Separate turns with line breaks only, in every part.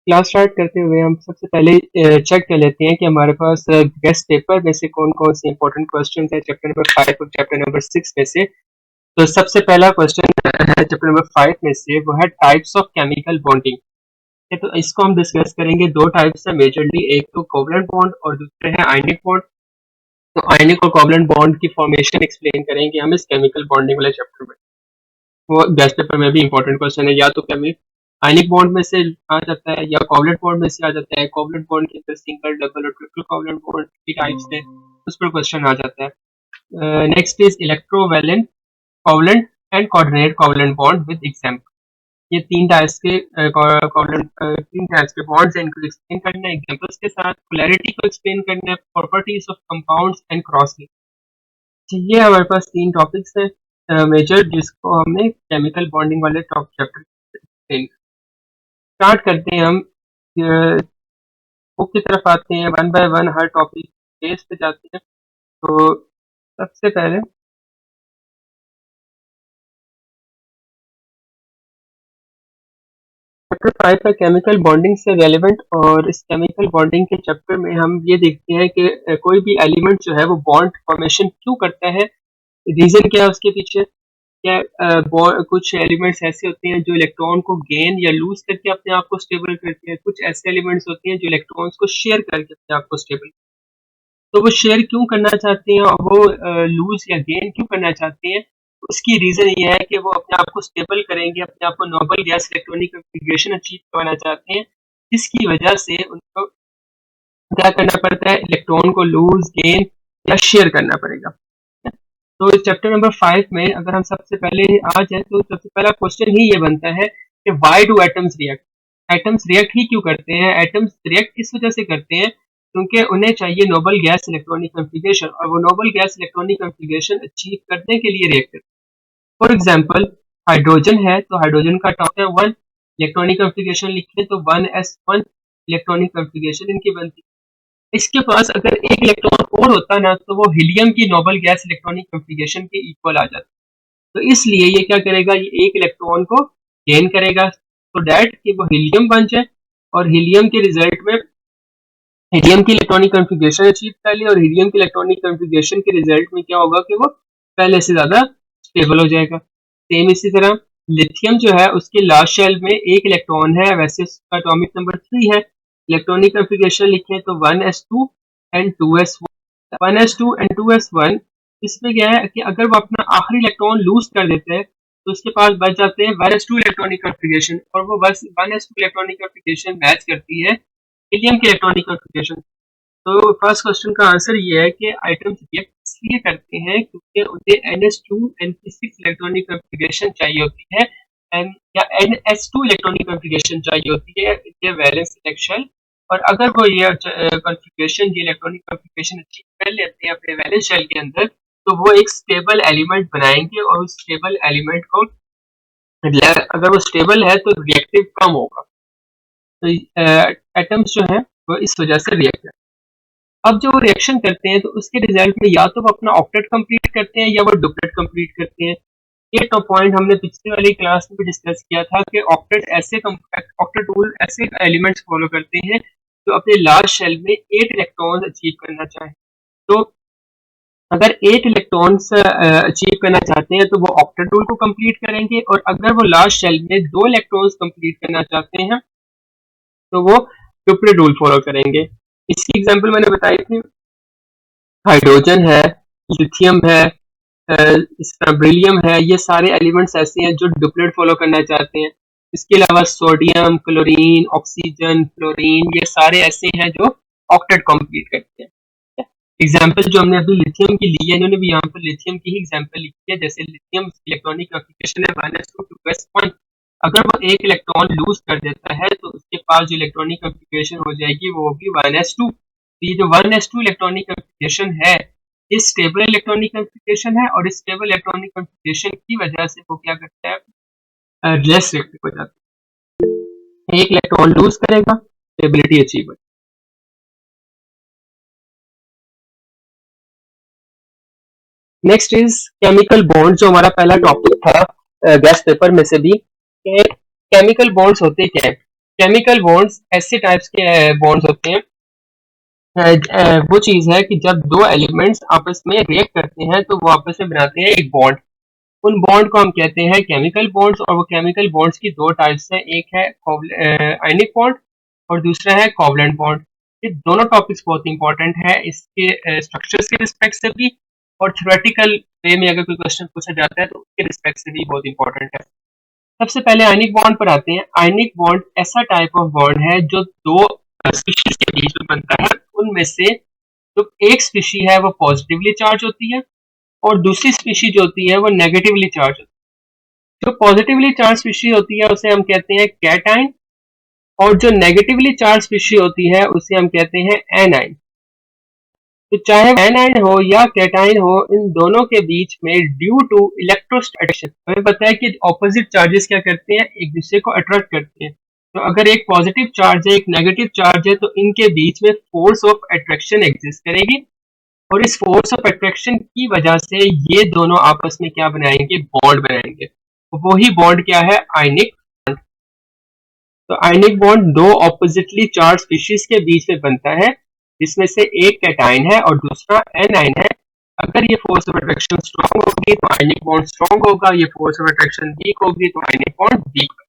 Class start करते हुए हम सबसे पहले चेक कर लेते हैं कि हमारे पास गेस्ट पेपर में से कौन कौन से इंपॉर्टेंट क्वेश्चन है चैप्टर नंबर 5 और चैप्टर नंबर 6 में से। तो सबसे पहला क्वेश्चन है चैप्टर नंबर 5 में से, वो है टाइप्स ऑफ केमिकल बॉन्डिंग। तो इसको हम डिस्कस करेंगे। दो टाइप्स है मेजरली, एक तो कोवलेंट बॉन्ड और दूसरे है आयनिक बॉन्ड। तो आयनिक और कोवलेंट बॉन्ड की फॉर्मेशन एक्सप्लेन करेंगे हम इस केमिकल बॉन्डिंग वाले चैप्टर में। वो गेस्ट पेपर में भी इंपॉर्टेंट क्वेश्चन है, या तो आयनिक बॉन्ड में से आ जाता है या कोवलेंट बॉन्ड में से आ जाता है। कोवलेंट बॉन्ड के अंदर सिंगल, डबल और ट्रिपल कोवलेंट बॉन्ड की टाइप्स है, उस पर क्वेश्चन आ जाता है। Next is electrovalent covalent and coordinate covalent bond with example. ये तीन टाइप्स के बॉन्ड्स हैं, इनको एक्सप्लेन करना है एग्जांपल्स के साथ। पोलैरिटी को एक्सप्लेन करना है, properties of compounds and cross link. ये हमारे पास तीन टॉपिक्स हैं मेजर, जिसको हमने केमिकल बॉन्डिंग वाले टॉप चैप्टर स्टार्ट करते हैं। हम बुक की तरफ आते हैं, one by one her topic base पे जाते हैं। तो सबसे पहले चैप्टर 5 का केमिकल बॉन्डिंग से रेलेवेंट, और इस केमिकल बॉन्डिंग के चैप्टर में हम ये देखते हैं कि कोई भी एलिमेंट जो है वो बॉन्ड फॉर्मेशन क्यों करता है, रीजन क्या है उसके पीछे। क्या कुछ एलिमेंट्स ऐसे होते हैं जो इलेक्ट्रॉन को गेन या लूज करके अपने आप को स्टेबल करते हैं, कुछ ऐसे एलिमेंट्स होते हैं जो इलेक्ट्रॉन्स को शेयर करके अपने आप को स्टेबल। तो वो शेयर क्यों करना चाहते हैं और वो लूज या गेन क्यों करना चाहते हैं, उसकी रीजन ये है कि वो अपने आप को स्टेबल करेंगे, अपने आप को Nobel gas electronic configuration achieve करवाना चाहते हैं। इसकी वजह से उनको क्या करना पड़ता है, इलेक्ट्रॉन को लूज, गेन या शेयर करना पड़ेगा। तो इस चैप्टर नंबर 5 में अगर हम सबसे पहले आ जाए तो सबसे पहला क्वेश्चन ही ये बनता है कि why do atoms react. Atoms react ही क्यों करते हैं, एटम्स रिएक्ट इस वजह से करते हैं क्योंकि उन्हें चाहिए नोबल गैस इलेक्ट्रॉनिक कॉन्फ़िगरेशन, और वो Nobel gas electronic configuration achieve करने के लिए रिएक्ट करते हैं। फॉर एग्जांपल हाइड्रोजन है, तो हाइड्रोजन का टॉप है 1, इलेक्ट्रॉनिक कॉन्फ़िगरेशन लिखें तो 1s1 इलेक्ट्रॉनिक कॉन्फ़िगरेशन इनकी बनती है। इसके पास अगर एक इलेक्ट्रॉन और होता ना तो वो हीलियम की नोबल गैस इलेक्ट्रॉनिक कॉन्फ़िगरेशन के इक्वल आ जाता। तो इसलिए ये क्या करेगा, ये एक इलेक्ट्रॉन को गेन करेगा तो दैट कि वो हीलियम बन जाए, और हीलियम के रिजल्ट में हीलियम की इलेक्ट्रॉनिक कॉन्फ़िगरेशन अचीव कर ले, और हीलियम की इलेक्ट्रॉनिक कॉन्फ़िगरेशन के रिजल्ट में क्या होगा कि वो पहले से ज्यादा स्टेबल हो जाएगा। सेम इसी तरह लिथियम जो है उसके लास्ट शेल में एक इलेक्ट्रॉन है, वैसे उसका एटॉमिक नंबर 3 है। इलेक्ट्रॉनिक कॉन्फ़िगरेशन लिखें तो 1s2 and 2s1। 1s2 and 2s1, इसमें क्या है कि अगर वो अपना आखिरी इलेक्ट्रॉन लूज कर देते हैं तो उसके पास बच जाते हैं 1s2 इलेक्ट्रॉनिक कॉन्फ़िगरेशन, और वो बस 1s2 इलेक्ट्रॉनिक कॉन्फ़िगरेशन मैच करती है हीलियम की इलेक्ट्रॉनिक कॉन्फ़िगरेशन। तो फर्स्ट क्वेश्चन का आंसर ये है कि आइटम्स रिएक्ट इसलिए करते हैं क्योंकि उन्हें NH2 NP6 इलेक्ट्रॉनिक कॉन्फ़िगरेशन चाहिए होती है, एन या NS2 इलेक्ट्रॉनिक कॉन्फ़िगरेशन चाहिए होती है इनके वैलेंस इलेक्शन। और अगर वो ये कॉन्फ़िगरेशन, ये इलेक्ट्रॉनिक कॉन्फ़िगरेशन अचीव कर लेते हैं अपने वैलेंस शेल के अंदर, तो वो एक स्टेबल एलिमेंट बनाएंगे, और उस स्टेबल एलिमेंट को अगर वो स्टेबल है तो रिएक्टिव कम होगा। तो एटम्स जो है वो इस वजह से रिएक्ट। अब जो वो रिएक्शन करते हैं तो उसके रिजल्ट में या तो वो अपना ऑक्टेट कंप्लीट करते हैं या वो डुप्लेट कंप्लीट करते हैं। ये तो पॉइंट हमने पिछले वाली क्लास में भी डिस्कस किया था कि ऑक्टेट रूल ऐसे एलिमेंट्स फॉलो करते हैं जो अपने लास्ट शेल में 8 इलेक्ट्रॉन्स अचीव करना चाहें। तो अगर 8 इलेक्ट्रॉन्स अचीव करना चाहते हैं तो वो ऑक्टेट रूल को कंप्लीट करेंगे, और अगर वो लास्ट शेल में 2 इलेक्ट्रॉन्स कंप्लीट करना चाहते हैं तो वो डुप्लेट रूल फॉलो करेंगे। इसकी एग्जांपल मैंने बताई थी, हाइड्रोजन है, लिथियम है, इसका ब्रिलियम है, ये सारे एलिमेंट्स ऐसे हैं जो डुप्लेट फॉलो करना चाहते हैं। इसके अलावा सोडियम, क्लोरीन, ऑक्सीजन, फ्लोरीन, ये सारे ऐसे हैं जो ऑक्टेट कंप्लीट करते हैं। एग्जाम्पल जो हमने अभी लिथियम की ली है, इन्होंने भी यहाँ पर लिथियम की ही एग्जाम्पल लिखी है। जैसे लिथियम इलेक्ट्रॉनिक कॉन्फ़िगरेशन है 1s2 2s1। अगर वो एक इलेक्ट्रॉन लूज कर देता है तो उसके पास जो इलेक्ट्रॉनिक कॉन्फ़िगरेशन हो जाएगी वो होगी 1s2। तो ये जो 1s2 इलेक्ट्रॉनिक कॉन्फ़िगरेशन है, ये स्टेबल इलेक्ट्रॉनिक कॉन्फ़िगरेशन है, और इस स्टेबल इलेक्ट्रॉनिक कॉन्फ़िगरेशन की वजह से वो क्या करता है, लेस रिएक्टिव हो जाता है। एक इलेक्ट्रॉन लूज करेगा, स्टेबिलिटी अचीव हो। नेक्स्ट इज केमिकल बॉन्ड, जो हमारा पहला टॉपिक था गेस्ट पेपर में से भी। केमिकल बॉन्ड्स होते क्या है। केमिकल बॉन्ड्स ऐसे टाइप्स के बॉन्ड्स होते हैं, वो चीज़ है कि जब दो एलिमेंट्स आपस में रिएक्ट करते हैं तो वो आपस में बनाते हैं एक बॉन्ड। उन बॉन्ड को हम कहते हैं केमिकल बॉन्ड्स, और वो केमिकल बॉन्ड्स की दो टाइप्स हैं, एक है आयनिक बॉन्ड और दूसरा है कोवलेंट बॉन्ड। ये दोनों टॉपिक्स बहुत इंपॉर्टेंट है इसके स्ट्रक्चर्स के रिस्पेक्ट से भी, और थ्योरेटिकल वे में अगर कोई क्वेश्चन पूछा जाता है तो उसके रिस्पेक्ट से भी बहुत इंपॉर्टेंट है। सबसे पहले आयनिक बॉन्ड पर आते हैं। आयनिक बॉन्ड ऐसा टाइप ऑफ बॉन्ड है जो दो स्पीशीज के बीच में बनता है। उनमें से जो एक स्पीशी है वो पॉजिटिवली चार्ज होती है और दूसरी स्पीशी जो होती है वो नेगेटिवली चार्ज होती है। जो पॉजिटिवली चार्ज स्पीशी होती है उसे हम कहते हैं कैटाइन, और जो नेगेटिवली चार्ज स्पीशी होती है उसे हम कहते हैं एनाइन। तो चाहे एनाइन हो या कैटाइन हो, इन दोनों के बीच में ड्यू टू इलेक्ट्रोस्टैटिक हमें पता है कि ऑपोजिट चार्जेस क्या करते हैं, एक दूसरे को अट्रैक्ट करते हैं। तो अगर एक पॉजिटिव चार्ज है एक नेगेटिव चार्ज है तो इनके बीच में फोर्स ऑफ अट्रैक्शन एग्जिस्ट करेगी, और इस फोर्स ऑफ अट्रैक्शन की वजह से ये दोनों आपस में क्या बनाएंगे, बॉन्ड बनाएंगे। तो वही बॉन्ड क्या है, आयनिक बॉन्ड। तो आयनिक बॉन्ड दो ऑपोजिटली चार्ज स्पीशीज के बीच में बनता है, जिसमें से एक कैटाइन है और दूसरा एनाइन है। अगर ये फोर्स ऑफ अट्रैक्शन स्ट्रांग होगी तो आयनिक बॉन्ड स्ट्रांग होगा, ये फोर्स ऑफ अट्रैक्शन वीक होगी तो आयनिक बॉन्ड वीक।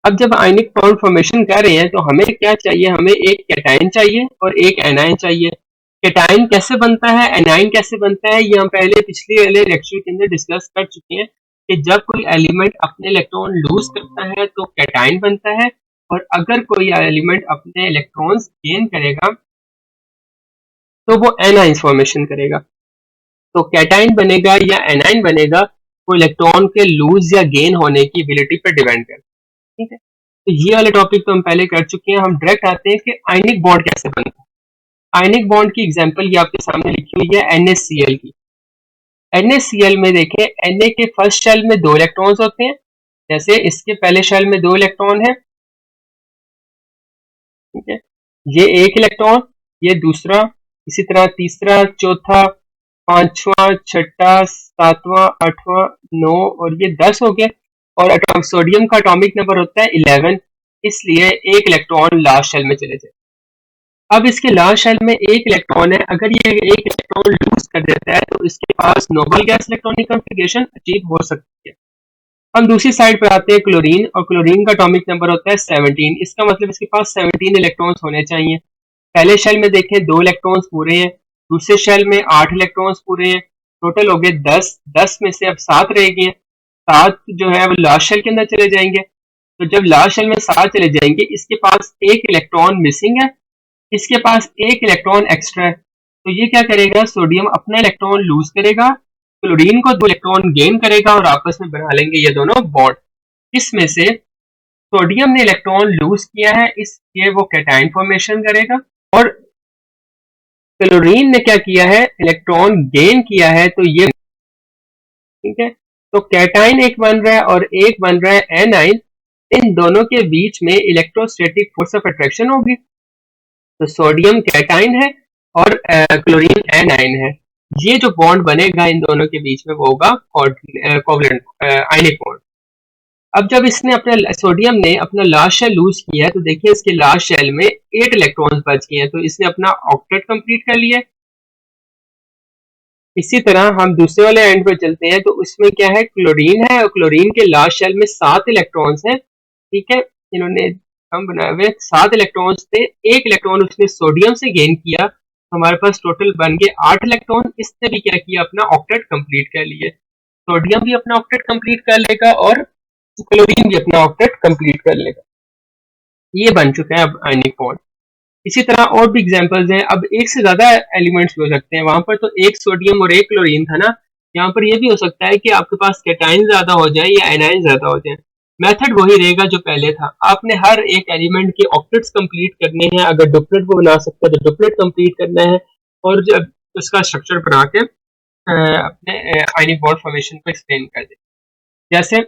अब जब आयनिक बॉन्ड फॉर्मेशन कर रहे हैं तो हमें क्या चाहिए, हमें एक कैटाइन चाहिए और एक एनाइन चाहिए। कैटाइन कैसे बनता है, एनाइन कैसे बनता है, ये हम पहले पिछले वाले लेक्चर के अंदर डिस्कस कर चुके हैं कि जब कोई एलिमेंट अपने इलेक्ट्रॉन लूज करता है तो कैटाइन बनता है, और अगर कोई एलिमेंट अपने इलेक्ट्रॉन्स गेन करेगा तो वो एनाइन फॉर्मेशन करेगा। तो कैटाइन बनेगा या एनाइन बनेगा वो इलेक्ट्रॉन के लूज या गेन होने की एबिलिटी पर डिपेंड करता है। ठीक है, तो ये वाले टॉपिक तो हम पहले कर चुके हैं। हम डायरेक्ट आते हैं कि आयनिक बॉन्ड कैसे बनता है। आयनिक बॉन्ड की एग्जांपल ये आपके सामने लिखी हुई है NaCl की। NaCl में देखें, Na के फर्स्ट शेल में दो इलेक्ट्रॉन्स होते हैं, जैसे इसके पहले शेल में दो इलेक्ट्रॉन है। ठीक है, ये एक इलेक्ट्रॉन, ये दूसरा, इसी तरह तीसरा, चौथा, पांचवा, छठा, सातवां, आठवां, नौ, और ये 10 हो गए। और सोडियम का एटॉमिक नंबर होता है 11, इसलिए एक इलेक्ट्रॉन लास्ट शेल में चले जाए। अब इसके लास्ट शेल में एक इलेक्ट्रॉन है, अगर ये एक इलेक्ट्रॉन लूज कर देता है तो इसके पास noble gas electronic configuration achieve हो सकती है। हम दूसरी साइड पर आते हैं क्लोरीन, और क्लोरीन का एटॉमिक नंबर होता है 17। इसका मतलब इसके पास 17 इलेक्ट्रॉन्स होने चाहिए। पहले शेल में देखें 2 इलेक्ट्रॉन्स पूरे हैं, दूसरे शेल में 8 इलेक्ट्रॉन्स पूरे हैं, टोटल हो गए 10। 10 में से अब 7 रह गए हैं, 7 जो है वो लास्ट शेल के अंदर चले जाएंगे। तो जब लास्ट शेल में 7 चले जाएंगे, इसके पास एक इलेक्ट्रॉन मिसिंग है, इसके पास एक इलेक्ट्रॉन एक्स्ट्रा है। तो ये क्या करेगा, सोडियम अपना इलेक्ट्रॉन लूज करेगा, क्लोरीन को 2 इलेक्ट्रॉन गेन करेगा और आपस में बना लेंगे ये दोनों बॉन्ड। इसमें से सोडियम ने इलेक्ट्रॉन लूज किया है, इसलिए वो कैटाइन फॉर्मेशन करेगा, और क्लोरीन ने क्या किया है, इलेक्ट्रॉन गेन किया है, तो ये ठीक है। तो कैटाइन एक बन रहा है और एक बन रहा है एनाइन। इन दोनों के बीच में इलेक्ट्रोस्टैटिक फोर्स ऑफ अट्रैक्शन होगी। तो सोडियम कैटाइन है और क्लोरीन एनाइन है। ये जो बॉन्ड बनेगा इन दोनों के बीच में वो होगा कोवलेंट आयनिक बॉन्ड। अब जब इसने अपना सोडियम ने अपना लास्ट शेल लूज किया है तो देखिए इसके लास्ट शेल में 8 इलेक्ट्रॉन्स बच गए हैं, तो इसने अपना ऑक्टेट कंप्लीट कर लिया। इसी तरह हम दूसरे वाले एंड पे चलते हैं, तो उसमें क्या है, क्लोरीन है और क्लोरीन के लास्ट शेल में 7 इलेक्ट्रॉन्स हैं। ठीक है, इन्होंने हम बनाए हुए 7 इलेक्ट्रॉन्स थे, एक इलेक्ट्रॉन उसने सोडियम से गेन किया, तो हमारे पास टोटल बन गए 8 इलेक्ट्रॉन। इसने भी क्या किया, अपना ऑक्टेट कंप्लीट कर लिए। सोडियम भी अपना ऑक्टेट कंप्लीट कर लेगा और क्लोरीन भी अपना ऑक्टेट कंप्लीट कर लेगा। ये बन चुका है अब आयनिक बॉन्ड। इसी तरह और भी एग्जांपल्स हैं। अब एक से ज्यादा एलिमेंट्स भी हो सकते हैं, वहां पर तो एक सोडियम और एक क्लोरीन था ना, यहाँ पर ये भी हो सकता है कि आपके पास कैटाइन ज्यादा हो जाए या एनाइन ज्यादा हो जाए। मेथड वही रहेगा जो पहले था, आपने हर एक एलिमेंट के ऑक्टेट्स कंप्लीट करने हैं। अगर डुप्लेट को बना सकते हैं तो डुप्लेट कंप्लीट करना है, और जब उसका स्ट्रक्चर बना के अपने आयनिक बॉन्ड फॉर्मेशन को एक्सप्लेन कर दे। जैसे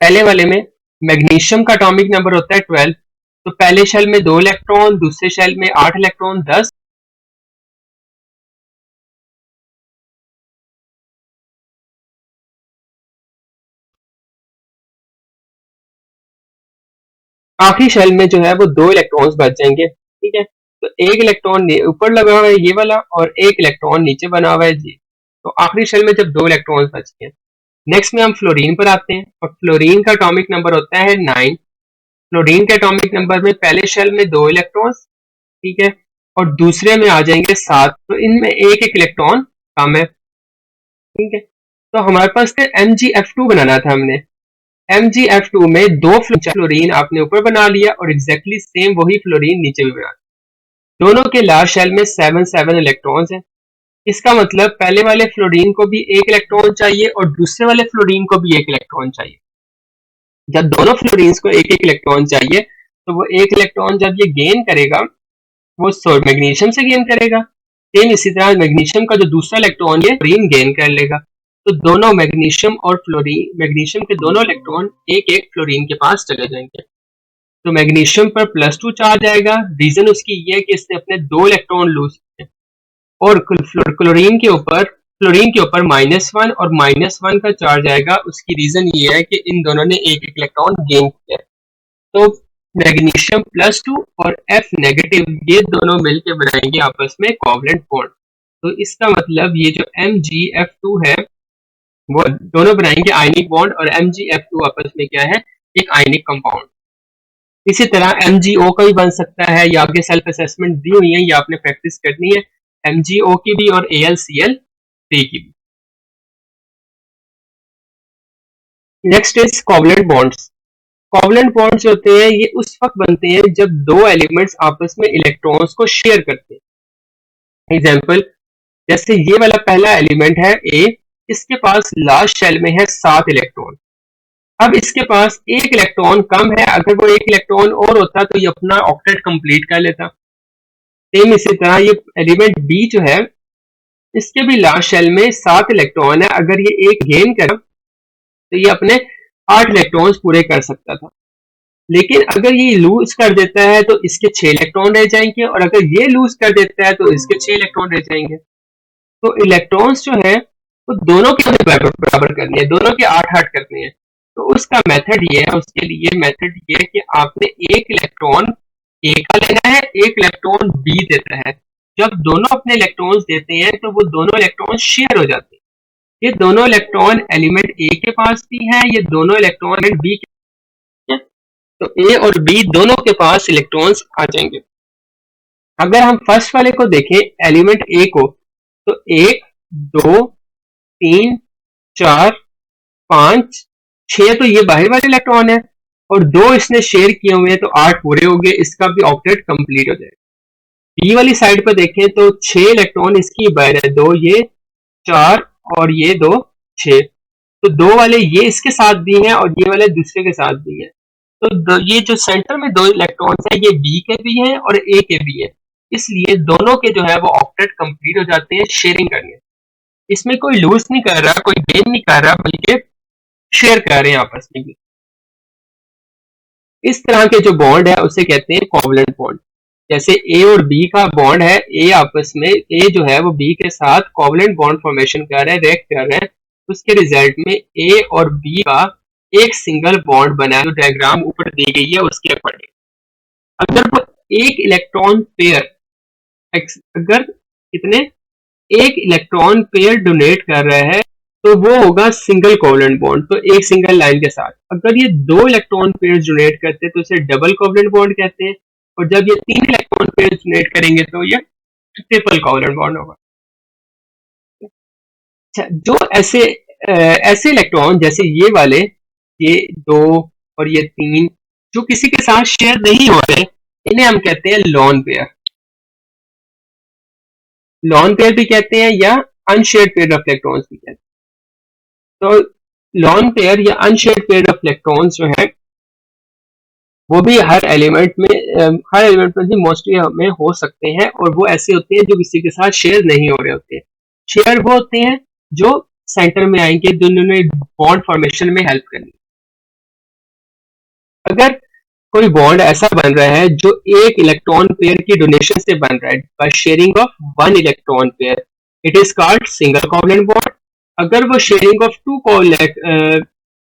पहले वाले में मैग्नीशियम का एटॉमिक नंबर होता है 12, तो पहले शेल में 2 इलेक्ट्रॉन, दूसरे शेल में 8 इलेक्ट्रॉन, 10। आखिरी शेल में जो है वो 2 इलेक्ट्रॉन्स बच जाएंगे, ठीक है। तो एक इलेक्ट्रॉन ऊपर लगा हुआ है ये वाला और एक इलेक्ट्रॉन नीचे बना हुआ है जी। तो आखिरी शेल में जब 2 इलेक्ट्रॉन्स बच गए, नेक्स्ट में हम फ्लोरीन पर आते हैं और फ्लोरीन का एटॉमिक नंबर होता है 9। फ्लोरीन के एटॉमिक नंबर में पहले शेल में 2 इलेक्ट्रॉन्स, ठीक है, और दूसरे में आ जाएंगे 7, तो इनमें एक एक इलेक्ट्रॉन कम है, ठीक है। तो हमारे पास MgF2 बनाना था हमने। MgF2 में 2 फ्लोरीन आपने ऊपर बना लिया और एग्जैक्टली सेम वही फ्लोरीन नीचे भी बना लिया। दोनों के लास्ट शेल में 7 इलेक्ट्रॉन्स हैं। इसका मतलब पहले वाले फ्लोरीन को भी एक इलेक्ट्रॉन चाहिए और दूसरे वाले फ्लोरीन को भी एक इलेक्ट्रॉन चाहिए। जब दोनों फ्लोरीन्स को एक एक इलेक्ट्रॉन चाहिए तो वो एक इलेक्ट्रॉन जब ये गेन करेगा वो मैग्नीशियम से गेन करेगा। सेम इसी तरह मैग्नीशियम का जो दूसरा इलेक्ट्रॉन है फ्लोरीन गेन कर लेगा। तो दोनों मैग्नीशियम और फ्लोरीन, मैग्नीशियम के दोनों इलेक्ट्रॉन एक एक फ्लोरीन के पास चले जाएंगे। तो मैग्नीशियम पर +2 चार्ज आएगा। रीजन उसकी ये है कि इसने अपने 2 इलेक्ट्रॉन लूज किए और क्लोरीन के ऊपर -1 और -1 का चार्ज आएगा। उसकी रीजन ये है कि इन दोनों ने एक एक इलेक्ट्रॉन गेन किया। तो मैग्नीशियम +2 और F नेगेटिव ये दोनों मिलकर बनाएंगे आपस में कोवलेंट बॉन्ड। तो इसका मतलब ये जो MgF2 है वो दोनों बनाएंगे आयनिक बॉन्ड और MgF2 आपस में क्या है, एक आयनिक कंपाउंड। इसी तरह MgO का भी बन सकता है, या आगे सेल्फ असेसमेंट दी हुई है, ये आपने प्रैक्टिस करनी है MgO की भी और AlCl3 की भी। Next is covalent bonds. Covalent bonds होते हैं ये उस वक्त बनते हैं जब दो एलिमेंट्स आपस में इलेक्ट्रॉन्स को शेयर करते हैं। एग्जांपल, जैसे ये वाला पहला एलिमेंट है A, इसके पास लास्ट शेल में है 7 इलेक्ट्रॉन। अब इसके पास एक इलेक्ट्रॉन कम है, अगर वो एक इलेक्ट्रॉन और होता तो ये अपना ऑक्टेट कंप्लीट कर लेता। सेम इसी तरह ये एलिमेंट B जो है इसके भी लास्ट शेल में 7 इलेक्ट्रॉन है, अगर ये एक गेन करे तो ये अपने 8 इलेक्ट्रॉन्स पूरे कर सकता था। लेकिन अगर ये लूज कर देता है तो इसके 6 इलेक्ट्रॉन रह जाएंगे और अगर ये लूज कर देता है तो इसके 6 इलेक्ट्रॉन रह जाएंगे। तो इलेक्ट्रॉन्स जो है वो दोनों के बराबर करनी है, दोनों के 8-8 करने हैं। तो उसका मेथड ये है, उसके लिए मेथड ये है कि आपने एक इलेक्ट्रॉन ए का लेना है, एक इलेक्ट्रॉन बी देता है। जब दोनों अपने इलेक्ट्रॉन्स देते हैं तो वो दोनों इलेक्ट्रॉन शेयर हो जाते हैं। ये दोनों इलेक्ट्रॉन एलिमेंट ए के पास भी है, ये दोनों इलेक्ट्रॉन एलिमेंट बी के, तो ए और बी दोनों के पास इलेक्ट्रॉन्स आ जाएंगे। अगर हम फर्स्ट वाले को देखें एलिमेंट ए को, तो 1 2 3 4 5 6 तो ये बाहर वाले इलेक्ट्रॉन है और 2 इसने शेयर किए हुए हैं तो 8 पूरे हो गए, इसका भी ऑक्टेट कंप्लीट हो जाएगा। बी वाली साइड पर देखें तो 6 इलेक्ट्रॉन इसकी बाहर है, 2 ये 4 और ये 2 6, तो 2 वाले ये इसके साथ भी हैं और ये वाले दूसरे के साथ भी हैं। तो ये जो सेंटर में 2 इलेक्ट्रॉन्स है ये बी के भी हैं और ए के भी है, इसलिए दोनों के जो है वो ऑक्टेट कंप्लीट हो जाते हैं शेयरिंग करने। इसमें कोई लूज नहीं कर रहा, कोई गेन नहीं कर रहा, बल्कि शेयर कर रहे हैं आपस में भी। इस तरह के जो बॉन्ड है उसे कहते हैं कोवलेंट बॉन्ड। जैसे ए और बी का बॉन्ड है, ए आपस में ए जो है वो बी के साथ कोवलेंट बॉन्ड फॉर्मेशन कर रहे हैं, रिएक्ट कर रहे हैं, उसके रिजल्ट में ए और बी का एक सिंगल बॉन्ड बना है। जो डायग्राम ऊपर दी गई है उसके अकॉर्डिंग अगर वो एक इलेक्ट्रॉन पेयर अगर कितने एक इलेक्ट्रॉन पेयर डोनेट कर रहा है तो वो होगा सिंगल कोवलेंट बॉन्ड, तो एक सिंगल लाइन के साथ। अगर ये 2 इलेक्ट्रॉन पेयर डोनेट करते हैं तो इसे डबल कोवलेंट बॉन्ड कहते हैं, और जब ये 3 इलेक्ट्रॉन पेयर डोनेट करेंगे तो ये ट्रिपल कोवलेंट बॉन्ड होगा। अच्छा, जो ऐसे इलेक्ट्रॉन जैसे ये वाले, ये 2 और ये 3 जो किसी के साथ शेयर नहीं हो रहे, इन्हें हम कहते हैं लोन पेयर। लोन पेयर भी कहते हैं या अनशेयर्ड पेयर ऑफ इलेक्ट्रॉन्स भी कहते हैं। तो लोन पेयर या अनशेयर्ड पेयर ऑफ इलेक्ट्रॉन्स जो है वो भी हर एलिमेंट में भी मोस्टली हमें हो सकते हैं, और वो ऐसे होते हैं जो किसी के साथ शेयर नहीं हो रहे होते हैं। शेयर वो होते हैं जो सेंटर में आएंगे, जिन्होंने बॉन्ड फॉर्मेशन में हेल्प करनी। अगर कोई बॉन्ड ऐसा बन रहा है जो एक इलेक्ट्रॉन पेयर की डोनेशन से बन रहा है by sharing of 1 electron pair, it is called single covalent bond. अगर वो sharing of 2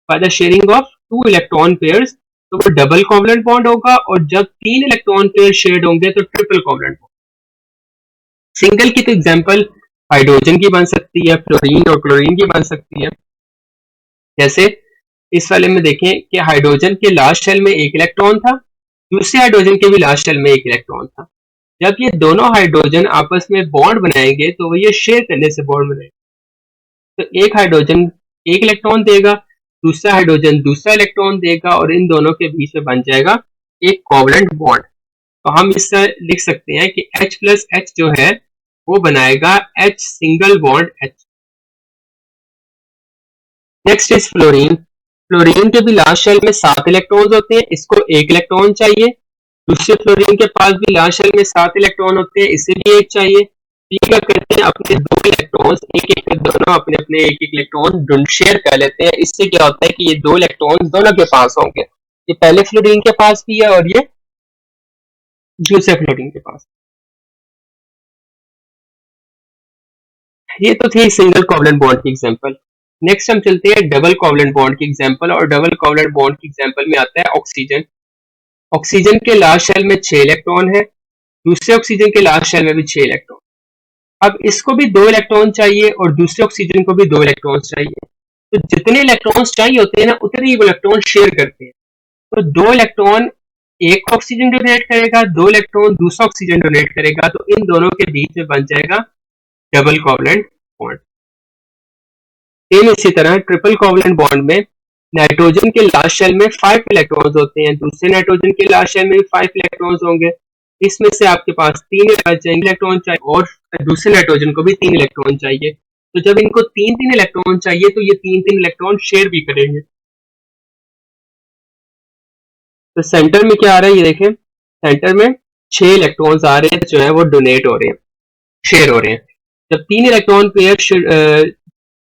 by the sharing of 2 electron pairs, तो वो डबल कोवलेंट बॉन्ड होगा, और जब 3 इलेक्ट्रॉन पेयर शेयर्ड होंगे तो ट्रिपल कोवलेंट बॉन्ड। सिंगल की तो एग्जांपल हाइड्रोजन की बन सकती है, फ्लोरीन और क्लोरीन की बन सकती है। जैसे इस वाले में देखें कि हाइड्रोजन के लास्ट शेल में एक इलेक्ट्रॉन था, दूसरे हाइड्रोजन के भी लास्ट शेल में एक इलेक्ट्रॉन था। जब ये दोनों हाइड्रोजन आपस में बॉन्ड बनाएंगे तो वो ये शेयर करने से बॉन्ड बनाएंगे। तो एक हाइड्रोजन एक इलेक्ट्रॉन देगा, दूसरा हाइड्रोजन दूसरा इलेक्ट्रॉन देगा, और इन दोनों के बीच में बन जाएगा एक कोवलेंट बॉन्ड। तो हम इससे लिख सकते हैं कि H प्लस H जो है वो बनाएगा H single bond H। Next is fluorine. Fluorine के भी लास्ट शेल में 7 इलेक्ट्रॉन्स होते हैं, इसको एक इलेक्ट्रॉन चाहिए। दूसरे फ्लोरीन के पास भी लास्ट शेल में 7 इलेक्ट्रॉन होते हैं, इसे भी एक चाहिए। ये क्या करते हैं, अपने 2 इलेक्ट्रॉन्स एक एक कर दोनों अपने अपने एक एक इलेक्ट्रॉन शेयर कर लेते हैं। इससे क्या होता है कि ये 2 इलेक्ट्रॉन दोनों के पास होंगे। ये पहले फ्लोरीन के पास भी है और ये दूसरे फ्लोरीन के पास। ये तो थी सिंगल कोवलेंट बॉन्ड की एग्जांपल। नेक्स्ट हम चलते हैं डबल कोवलेंट बॉन्ड की एग्जांपल, और डबल कोवलेंट बॉन्ड की एग्जांपल में आता है ऑक्सीजन। ऑक्सीजन के लास्ट शेल में 6 इलेक्ट्रॉन है, दूसरे ऑक्सीजन के लास्ट शेल में भी 6 इलेक्ट्रॉन। अब इसको भी 2 इलेक्ट्रॉन चाहिए और दूसरे ऑक्सीजन को भी 2 इलेक्ट्रॉन चाहिए। तो जितने इलेक्ट्रॉन्स चाहिए होते हैं ना, उतने ही वो इलेक्ट्रॉन शेयर करते हैं। तो 2 इलेक्ट्रॉन एक ऑक्सीजन डोनेट करेगा, 2 इलेक्ट्रॉन दूसरा ऑक्सीजन डोनेट करेगा, तो इन दोनों के बीच में बन जाएगा डबल कोवलेंट बॉन्ड। सेम इसी तरह ट्रिपल कोवलेंट बॉन्ड में नाइट्रोजन के लास्ट शेल में 5 इलेक्ट्रॉन्स होते हैं, दूसरे नाइट्रोजन के लास्ट शेल में भी 5 इलेक्ट्रॉन्स होंगे। इसमें से आपके पास 3 इलेक्ट्रॉन चाहिए और दूसरे नाइट्रोजन को भी 3 इलेक्ट्रॉन चाहिए। तो जब इनको 3-3 इलेक्ट्रॉन चाहिए तो ये 3-3 इलेक्ट्रॉन शेयर भी करेंगे। तो सेंटर में क्या आ रहा है, ये देखें, सेंटर में 6 इलेक्ट्रॉन्स आ रहे हैं जो है वो डोनेट हो रहे हैं, शेयर हो रहे हैं। जब 3 इलेक्ट्रॉन पेयर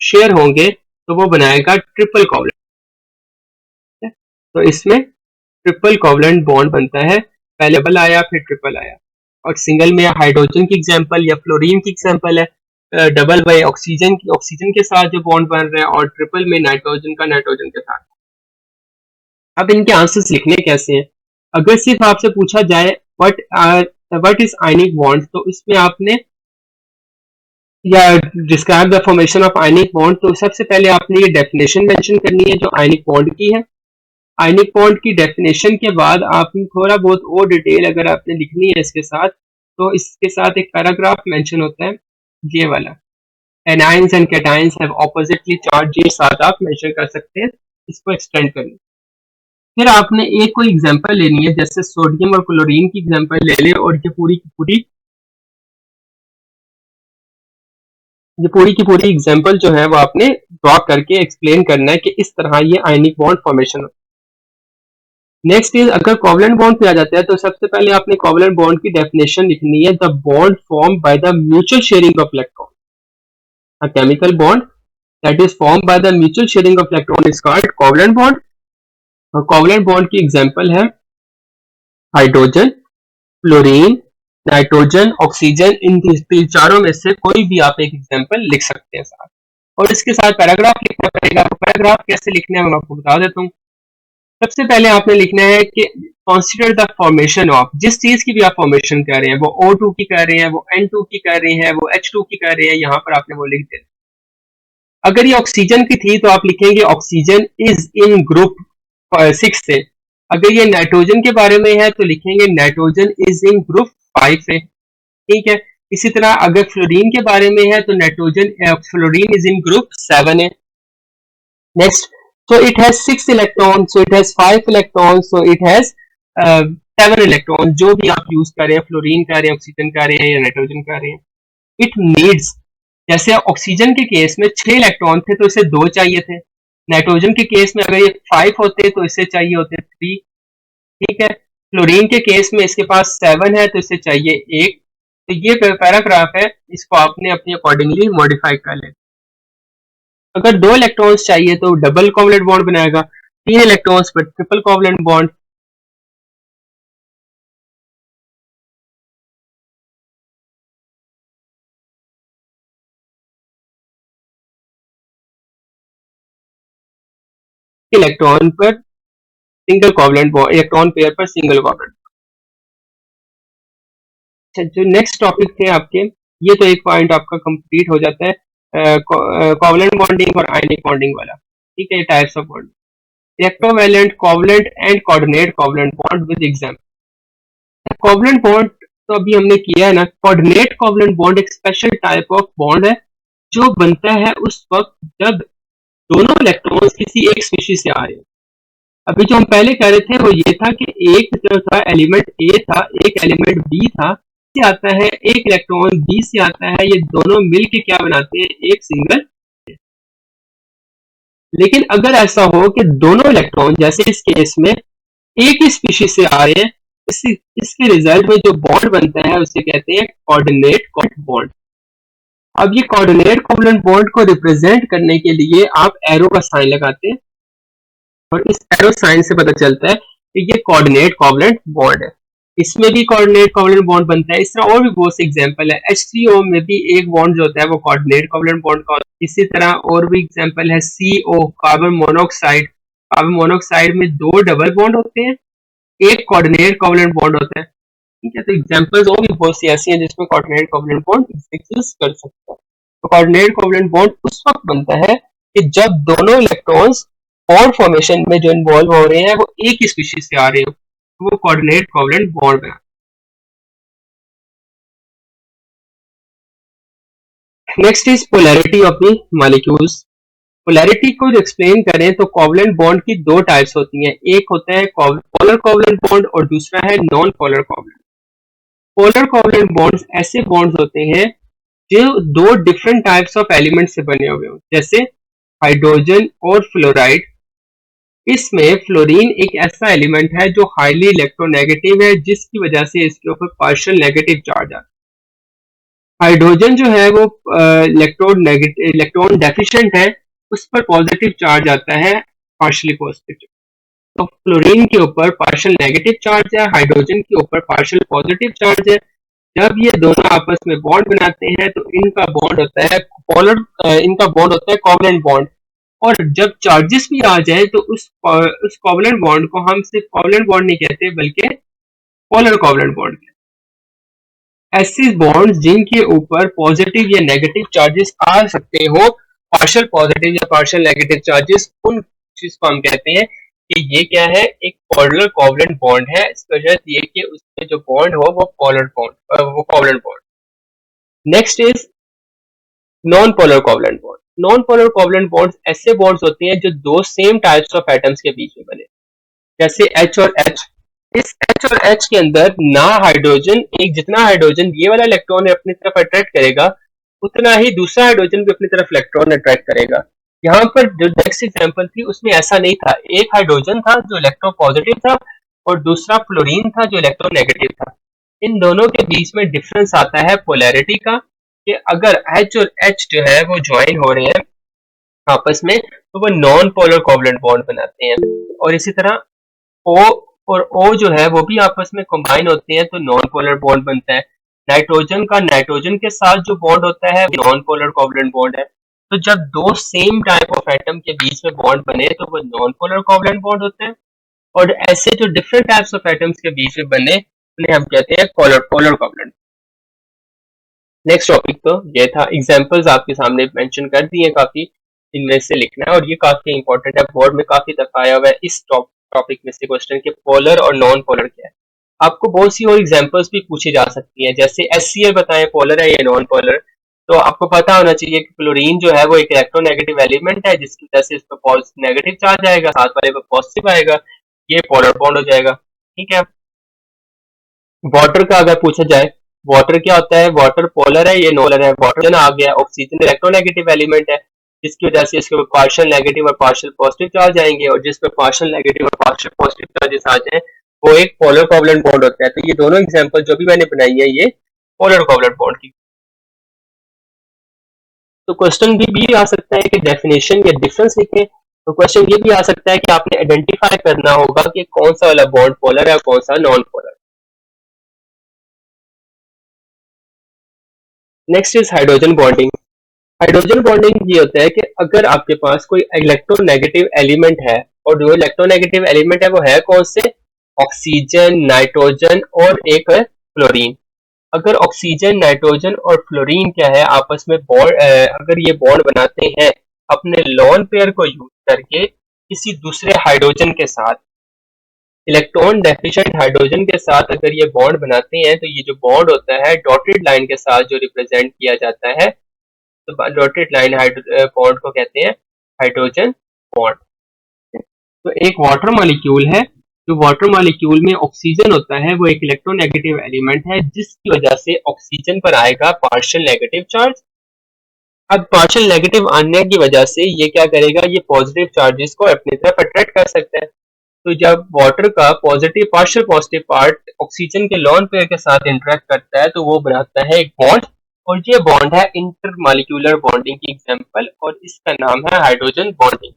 शेयर होंगे तो वो बनाएगा ट्रिपल कोवलेंट। तो इसमें ट्रिपल कोवलेंट बॉन्ड बनता है, पहले डबल आया फिर ट्रिपल आया। और सिंगल में हाइड्रोजन की एग्जांपल या फ्लोरीन की एग्जांपल है डबल बाय ऑक्सीजन के साथ जो बॉन्ड बन रहे हैं, और ट्रिपल में नाइट्रोजन का नाइट्रोजन के साथ। अब इनके आंसर्स लिखने कैसे हैं। अगर सिर्फ आपसे पूछा जाए व्हाट इज आयनिक बॉन्ड, तो इसमें आपने या describe the formation of ionic bond, तो सबसे पहले आपने ये डेफिनेशन मेंशन करनी है जो आयनिक बॉन्ड की है। आयनिक बॉन्ड की डेफिनेशन के बाद आपने थोड़ा बहुत और डिटेल अगर आपने लिखनी है इसके साथ, तो इसके साथ एक पैराग्राफ मेंशन होता है, ये वाला, anions and cations have oppositely charge, ये साथ आप मेंशन कर सकते हैं, इसको एक्सटेंड करिए। फिर आपने एक कोई एग्जांपल लेनी है, जैसे सोडियम और क्लोरीन की एग्जांपल ले ले, और ये पूरी की पूरी एग्जांपल जो है वो आपने ड्रॉ करके एक्सप्लेन करना है कि इस तरह ये आयनिक बॉन्ड फॉर्मेशन होता है। नेक्स्ट इज, अगर कोवलेंट बॉन्ड पे आ जाता है तो सबसे पहले आपने कोवलेंट बॉन्ड की डेफिनेशन लिखनी है, the bond form by the mutual sharing of electron. A chemical bond that is form by the mutual sharing of electron is called covalent bond. और कोवलेंट बॉन्ड की एग्जांपल है hydrogen, fluorine, nitrogen, oxygen, इन चारों में से कोई भी आप एक एग्जांपल लिख सकते हैं साथ, और इसके साथ पैराग्राफ लिखना पड़ेगा। तो पैराग्राफ कैसे लिखना है मैं आपको बता देता हूँ। सबसे पहले आपने लिखना है कि कंसीडर द फॉर्मेशन ऑफ, जिस चीज की भी आप फॉर्मेशन कर रहे हैं, वो O2 की कर रहे हैं, वो N2 की कर रहे हैं, वो H2 की कर रहे हैं, यहाँ पर आपने वो लिख देना। अगर ये ऑक्सीजन की थी तो आप लिखेंगे ऑक्सीजन इज इन ग्रुप 6 से। अगर ये नाइट्रोजन के बारे में है तो लिखेंगे नाइट्रोजन इज इन ग्रुप 5 से। ठीक है। इसी तरह अगर फ्लोरीन के बारे में है तो फ्लोरीन इज इन ग्रुप 7 है। Next, so it has 6 electrons, so it has 5 electrons, so it has 7 electrons, जो भी आप यूज कर रहे हैं, फ्लोरीन कर रहे हैं, ऑक्सीजन कर रहे हैं या नाइट्रोजन कर रहे हैं। इट नीड्स, जैसे ऑक्सीजन के केस में 6 इलेक्ट्रॉन थे तो इसे 2 चाहिए थे। नाइट्रोजन के केस में अगर ये 5 होते तो इसे चाहिए होते 3। ठीक है। फ्लोरीन के केस में इसके पास 7 है तो इसे चाहिए 1। तो ये पैराग्राफ है, इसको आपने अपने अकॉर्डिंगली मॉडिफाई कर लें। अगर 2 इलेक्ट्रॉन्स चाहिए तो डबल कोवलेंट बॉन्ड बनाएगा, 3 इलेक्ट्रॉन्स पर ट्रिपल कोवलेंट बॉन्ड। इलेक्ट्रॉन पर single covalent bond, electron pair पर सिंगल कोवलेंट। जो नेक्स्ट टॉपिक थे आपके, ये तो एक पॉइंट आपका कंप्लीट हो जाता है कोवलेंट बॉन्डिंग और आयनिक बॉन्डिंग वाला। ठीक है, types of bond, electrovalent, covalent and coordinate covalent bond with example. Covalent bond तो अभी हमने किया है ना। कोऑर्डिनेट कोवलेंट बॉन्ड एक स्पेशल टाइप ऑफ बॉन्ड है जो बनता है उस वक्त जब दोनों इलेक्ट्रॉन्स किसी एक स्पीशीज से आ रहे हैं। अभी जो हम पहले कह रहे थे वो ये था कि एक जो था एलिमेंट ए था, एक एलिमेंट बी था, से आता है एक इलेक्ट्रॉन बी से आता है, ये दोनों मिलके क्या बनाते हैं, एक सिंगल। लेकिन अगर ऐसा हो कि दोनों इलेक्ट्रॉन जैसे इस केस में एक ही स्पीशीज से आ रहे हैं, इसके रिजल्ट में जो बॉन्ड बनता है उसे कहते हैं कोऑर्डिनेट कोवलेंट बॉन्ड। अब ये कोऑर्डिनेट कोवलेंट बॉन्ड को रिप्रेजेंट करने के लिए आप एरो का साइन लगाते हैं और इस एरो साइन से पता चलता है कि ये कोऑर्डिनेट कोवलेंट बॉन्ड है। इसमें भी कोऑर्डिनेट कोवलेंट बॉन्ड बनता है। इस तरह और भी बहुत से एग्जांपल है। H3O में भी एक बॉन्ड जो होता है वो कोऑर्डिनेट कोवलेंट बॉन्ड का होता है। इसी तरह और भी एग्जांपल है CO, carbon monoxide. Carbon monoxide में दो डबल बॉन्ड होते हैं, एक कोऑर्डिनेट कोवलेंट बॉन्ड होता है। ठीक है, तो एग्जांपल्स और भी बहुत सी ऐसी हैं जिसमें कोऑर्डिनेट कोवलेंट बॉन्ड एग्जिस्ट कर सकता है। तो कोऑर्डिनेट कोवलेंट बॉन्ड उस वक्त बनता है कि जब दोनों इलेक्ट्रॉन्स बॉन्ड फॉर्मेशन में जो इन्वॉल्व हो रहे हैं वो एक ही स्पीशीज से आ रहे हो, तो वो कोऑर्डिनेट कोवलेंट बॉन्ड बना। Next is polarity of the molecules. Polarity को एक्सप्लेन करें तो कोवलेंट बॉन्ड की दो टाइप्स होती हैं, एक होता है पोलर कोवलेंट बॉन्ड और दूसरा है non polar covalent. Polar covalent bonds ऐसे बॉन्ड्स होते हैं जो दो डिफरेंट टाइप्स ऑफ एलिमेंट से बने हुए हो, जैसे हाइड्रोजन और फ्लोराइड। इसमें फ्लोरीन एक ऐसा एलिमेंट है जो हाईली इलेक्ट्रोनेगेटिव है, जिसकी वजह से इसके ऊपर पार्शियल नेगेटिव चार्ज आता है। हाइड्रोजन जो है वो इलेक्ट्रॉन डेफिशिएंट है, उस पर पॉजिटिव चार्ज आता है, पार्शियली पॉजिटिव। तो फ्लोरीन के ऊपर पार्शियल नेगेटिव चार्ज है, हाइड्रोजन के ऊपर पार्शियल पॉजिटिव चार्ज है। जब ये दोनों आपस में बॉन्ड बनाते हैं तो इनका बॉन्ड होता है इनका बॉन्ड होता है कोवलेंट बॉन्ड। और जब चार्जेस भी आ जाए तो उस कोवलेंट बॉन्ड को हम सिर्फ कोवलेंट बॉन्ड नहीं कहते बल्कि पोलर कोवलेंट बॉन्ड कहते हैं। ऐसे बॉन्ड जिनके ऊपर पॉजिटिव या नेगेटिव चार्जेस आ सकते हो, पार्शियल पॉजिटिव या पार्शियल नेगेटिव चार्जेस, उन चीज को हम कहते हैं कि ये क्या है, एक पोलर कोवलेंट बॉन्ड है। इसकी वजह ये कि उसमें जो बॉन्ड हो वो पोलर बॉन्ड, वो covalent bond. Next is non polar covalent bond. Non polar covalent bonds ऐसे बॉन्ड्स होते हैं जो दो सेम टाइप्स ऑफ एटम्स के बीच में बने, जैसे H और H। इस H और H के अंदर ना हाइड्रोजन, एक जितना हाइड्रोजन ये वाला इलेक्ट्रॉन अपनी तरफ अट्रैक्ट करेगा, उतना ही दूसरा हाइड्रोजन भी अपनी तरफ इलेक्ट्रॉन अट्रैक्ट करेगा। यहाँ पर जो नेक्स्ट एग्जांपल थी उसमें ऐसा नहीं था। एक हाइड्रोजन था जो इलेक्ट्रो पॉजिटिव था और दूसरा फ्लोरीन था जो इलेक्ट्रो नेगेटिव था। इन दोनों के बीच में डिफरेंस आता है पोलैरिटी का, कि अगर H और H जो है वो ज्वाइन हो रहे हैं आपस में तो वो नॉन पोलर कोवलेंट बॉन्ड बनाते हैं। और इसी तरह O और O जो है वो भी आपस में कंबाइन होते हैं तो नॉन पोलर बॉन्ड बनता है। नाइट्रोजन का नाइट्रोजन के साथ जो बॉन्ड होता है नॉन पोलर कोवलेंट बॉन्ड है। तो जब दो सेम टाइप ऑफ एटम के बीच में बॉन्ड बने तो वो नॉन पोलर कोवलेंट बॉन्ड होते हैं। और ऐसे जो डिफरेंट टाइप्स ऑफ एटम्स के बीच में बने उन्हें हम कहते हैं पोलर कोवलेंट। नेक्स्ट टॉपिक तो ये था, एग्जांपल्स आपके सामने मेंशन कर दिए काफी, इनमें से लिखना है और ये काफी इंपॉर्टेंट है, बोर्ड में काफी दफा आया हुआ है इस टॉपिक में से क्वेश्चन के पोलर और नॉन पोलर क्या है। आपको बहुत सी और एग्जांपल्स भी पूछी जा सकती हैं, जैसे HCl बताएं पोलर है या नॉन पोलर। तो आपको पता होना चाहिए कि क्लोरीन जो है वो एक इलेक्ट्रोनेगेटिव एलिमेंट है, जिसकी वजह से इस पर नेगेटिव चार्ज आएगा, साथ वाले पर पॉजिटिव आएगा, ये पोलर बॉन्ड हो जाएगा। ठीक है। वाटर का अगर पूछा जाए, वाटर क्या होता है, वाटर पोलर है ये नॉन है। वाटर आ गया, ऑक्सीजन इलेक्ट्रोनेगेटिव एलिमेंट है, जिसकी वजह से इसके ऊपर पार्शियल नेगेटिव और पार्शियल पॉजिटिव चार्ज आएंगे, और जिस पर पार्शियल नेगेटिव और पार्शियल पॉजिटिव चार्जेस आ जाए वो एक पोलर कोवलेंट बॉन्ड होता है। तो ये दोनों एग्जांपल जो भी मैंने बनाई है ये पोलर कोवलेंट बॉन्ड की। तो क्वेश्चन भी आ सकता है कि डेफिनेशन या डिफरेंस लिखें। तो क्वेश्चन ये भी आ सकता है कि आपने आइडेंटिफाई करना होगा कि कौन सा वाला बॉन्ड पोलर है और कौन सा non polar. Next is hydrogen bonding. Hydrogen bonding ये होता है कि अगर आपके पास कोई इलेक्ट्रोनेगेटिव एलिमेंट है और जो इलेक्ट्रोनेगेटिव एलिमेंट है वो है कौन से? ऑक्सीजन, नाइट्रोजन और एक है क्लोरीन। अगर ऑक्सीजन, नाइट्रोजन और फ्लोरीन क्या है आपस में बॉन्ड, अगर ये बॉन्ड बनाते हैं अपने लोन पेयर को यूज करके किसी दूसरे हाइड्रोजन के साथ, इलेक्ट्रॉन डेफिशिएंट हाइड्रोजन के साथ अगर ये बॉन्ड बनाते हैं, तो ये जो बॉन्ड होता है डॉटेड लाइन के साथ जो रिप्रेजेंट किया जाता है, तो डॉटेड लाइन बॉन्ड को कहते हैं हाइड्रोजन बॉन्ड। तो एक वाटर मॉलिक्यूल है, जो वाटर मॉलिक्यूल में ऑक्सीजन होता है वो एक इलेक्ट्रोनेगेटिव एलिमेंट है, जिसकी वजह से ऑक्सीजन पर आएगा पार्शियल नेगेटिव चार्ज। अब पार्शियल नेगेटिव आने की वजह से ये क्या करेगा, ये पॉजिटिव चार्जेस को अपनी तरफ अट्रैक्ट कर सकता है। तो जब वाटर का positive partial positive part oxygen के लोन पेयर के साथ इंटरेक्ट करता है, तो वो बनाता है एक बॉन्ड, और ये बॉन्ड है इंटरमॉलिक्यूलर बॉन्डिंग की एग्जांपल, और इसका नाम है हाइड्रोजन बॉन्डिंग।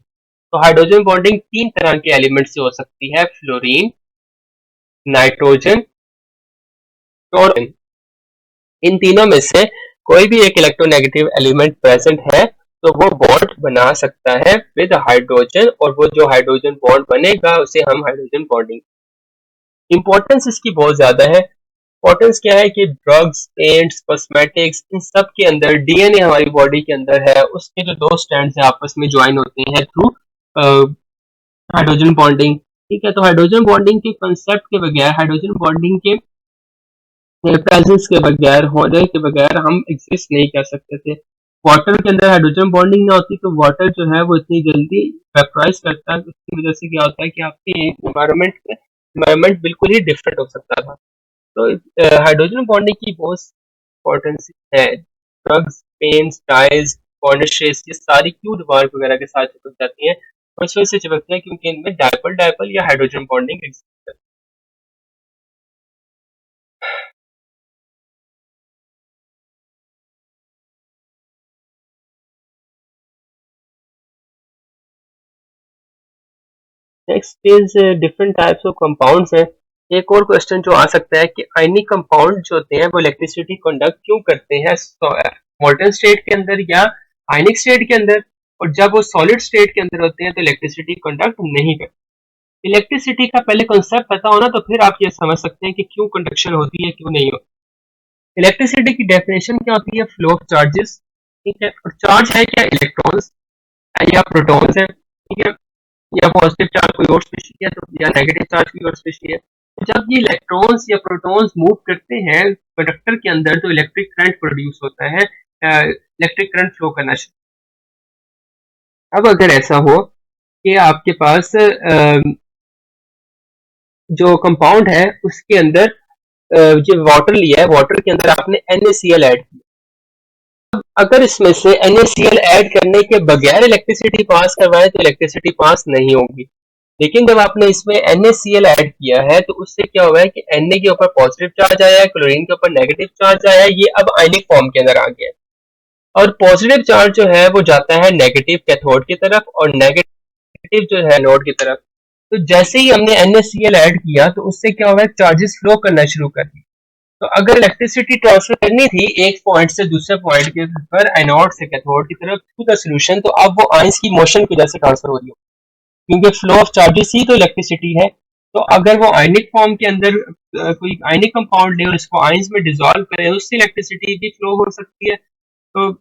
तो हाइड्रोजन बॉन्डिंग तीन तरह के एलिमेंट से हो सकती है, फ्लोरीन, नाइट्रोजन और इन तीनों में से कोई भी एक इलेक्ट्रोनेगेटिव एलिमेंट प्रेजेंट है तो वो बॉन्ड बना सकता है विद हाइड्रोजन, और वो जो हाइड्रोजन बॉन्ड बनेगा उसे हम हाइड्रोजन बॉन्डिंग। इंपॉर्टेंस इसकी बहुत ज्यादा है। इंपॉर्टेंस क्या है कि ड्रग्स, पेंट्स, कॉस्मेटिक्स, इन सब के अंदर डीएनए हमारी बॉडी के अंदर है, उसके जो दो स्ट्रैंड्स हैं आपस में ज्वाइन होते हैं थ्रू हाइड्रोजन बॉन्डिंग। ठीक है, तो हाइड्रोजन बॉन्डिंग के कंसेप्ट के बगैर, हाइड्रोजन बॉन्डिंग के प्रेजेंस के बगैर, होने के बगैर हम एग्जिस्ट नहीं कर सकते थे। वाटर के अंदर हाइड्रोजन बॉन्डिंग ना होती तो वाटर जो है वो इतनी जल्दी वेपराइज करता है, उसकी वजह से क्या होता है कि आपके एनवायरमेंट बिल्कुल ही डिफरेंट हो सकता था। तो हाइड्रोजन बॉन्डिंग की बहुत इंपॉर्टेंस है। ड्रग्स, पेन्स, डाइज, पॉर्निशेस, ये सारी क्यों दीवार वगैरह के साथ चिपक जाती हैं? और इस वजह से चिपकते हैं क्योंकि इनमें डायपल डायपल या हाइड्रोजन बॉन्डिंग एग्जिस्ट है। Next is different types of compounds हैं। एक और क्वेश्चन जो आ सकता है कि आयनिक कंपाउंड जो होते हैं वो इलेक्ट्रिसिटी कंडक्ट क्यों करते हैं मोल्टन स्टेट के अंदर या आयनिक स्टेट के अंदर, और जब वो सॉलिड स्टेट के अंदर होते हैं तो इलेक्ट्रिसिटी कंडक्ट नहीं करते। इलेक्ट्रिसिटी का पहले कॉन्सेप्ट पता होना तो फिर आप ये समझ सकते हैं कि क्यों कंडक्शन होती है क्यों नहीं होती। इलेक्ट्रिसिटी की डेफिनेशन क्या होती है? Flow of charges. ठीक है, और चार्ज है क्या? इलेक्ट्रॉन्स या प्रोटॉन्स है। ठीक है, या पॉजिटिव चार्ज कोई और स्पेशी है तो, या नेगेटिव चार्ज कोई और स्पेशी है। तो जब ये इलेक्ट्रॉन्स या प्रोटॉन्स मूव करते हैं कंडक्टर के अंदर तो इलेक्ट्रिक करंट प्रोड्यूस होता है, इलेक्ट्रिक करंट फ्लो करना शुरू। अब अगर ऐसा हो कि आपके पास जो कंपाउंड है उसके अंदर जो वाटर लिया है, वाटर के अंदर आपने NaCl ऐड किया, अगर इसमें से NaCl ऐड करने के बगैर इलेक्ट्रिसिटी पास करवाएं तो इलेक्ट्रिसिटी पास नहीं होगी। लेकिन जब आपने इसमें NaCl ऐड किया है तो उससे क्या हुआ है कि Na के ऊपर पॉजिटिव चार्ज आया है, क्लोरीन के ऊपर नेगेटिव चार्ज आया है, ये अब आयनिक फॉर्म के अंदर आ गया है। और पॉजिटिव चार्ज जो है वो जाता है नेगेटिव कैथोड की तरफ और नेगेटिव जो है एनोड की तरफ। तो जैसे ही हमने NaCl ऐड किया तो उससे क्या हुआ है, चार्जेस फ्लो करना शुरू कर दिए। तो अगर इलेक्ट्रिसिटी ट्रांसफर करनी थी एक पॉइंट से दूसरे पॉइंट के पर एनोड से कैथोड की तरफ थ्रू द सॉल्यूशन, तो अब वो आयंस की मोशन की वजह से ट्रांसफर हो रही है, क्योंकि फ्लो ऑफ चार्जेस ही तो इलेक्ट्रिसिटी है। तो अगर वो आयनिक फॉर्म के अंदर कोई आयनिक कंपाउंड ले और इसको आयंस में डिसॉल्व करें, उससे इलेक्ट्रिसिटी भी फ्लो हो सकती है। तो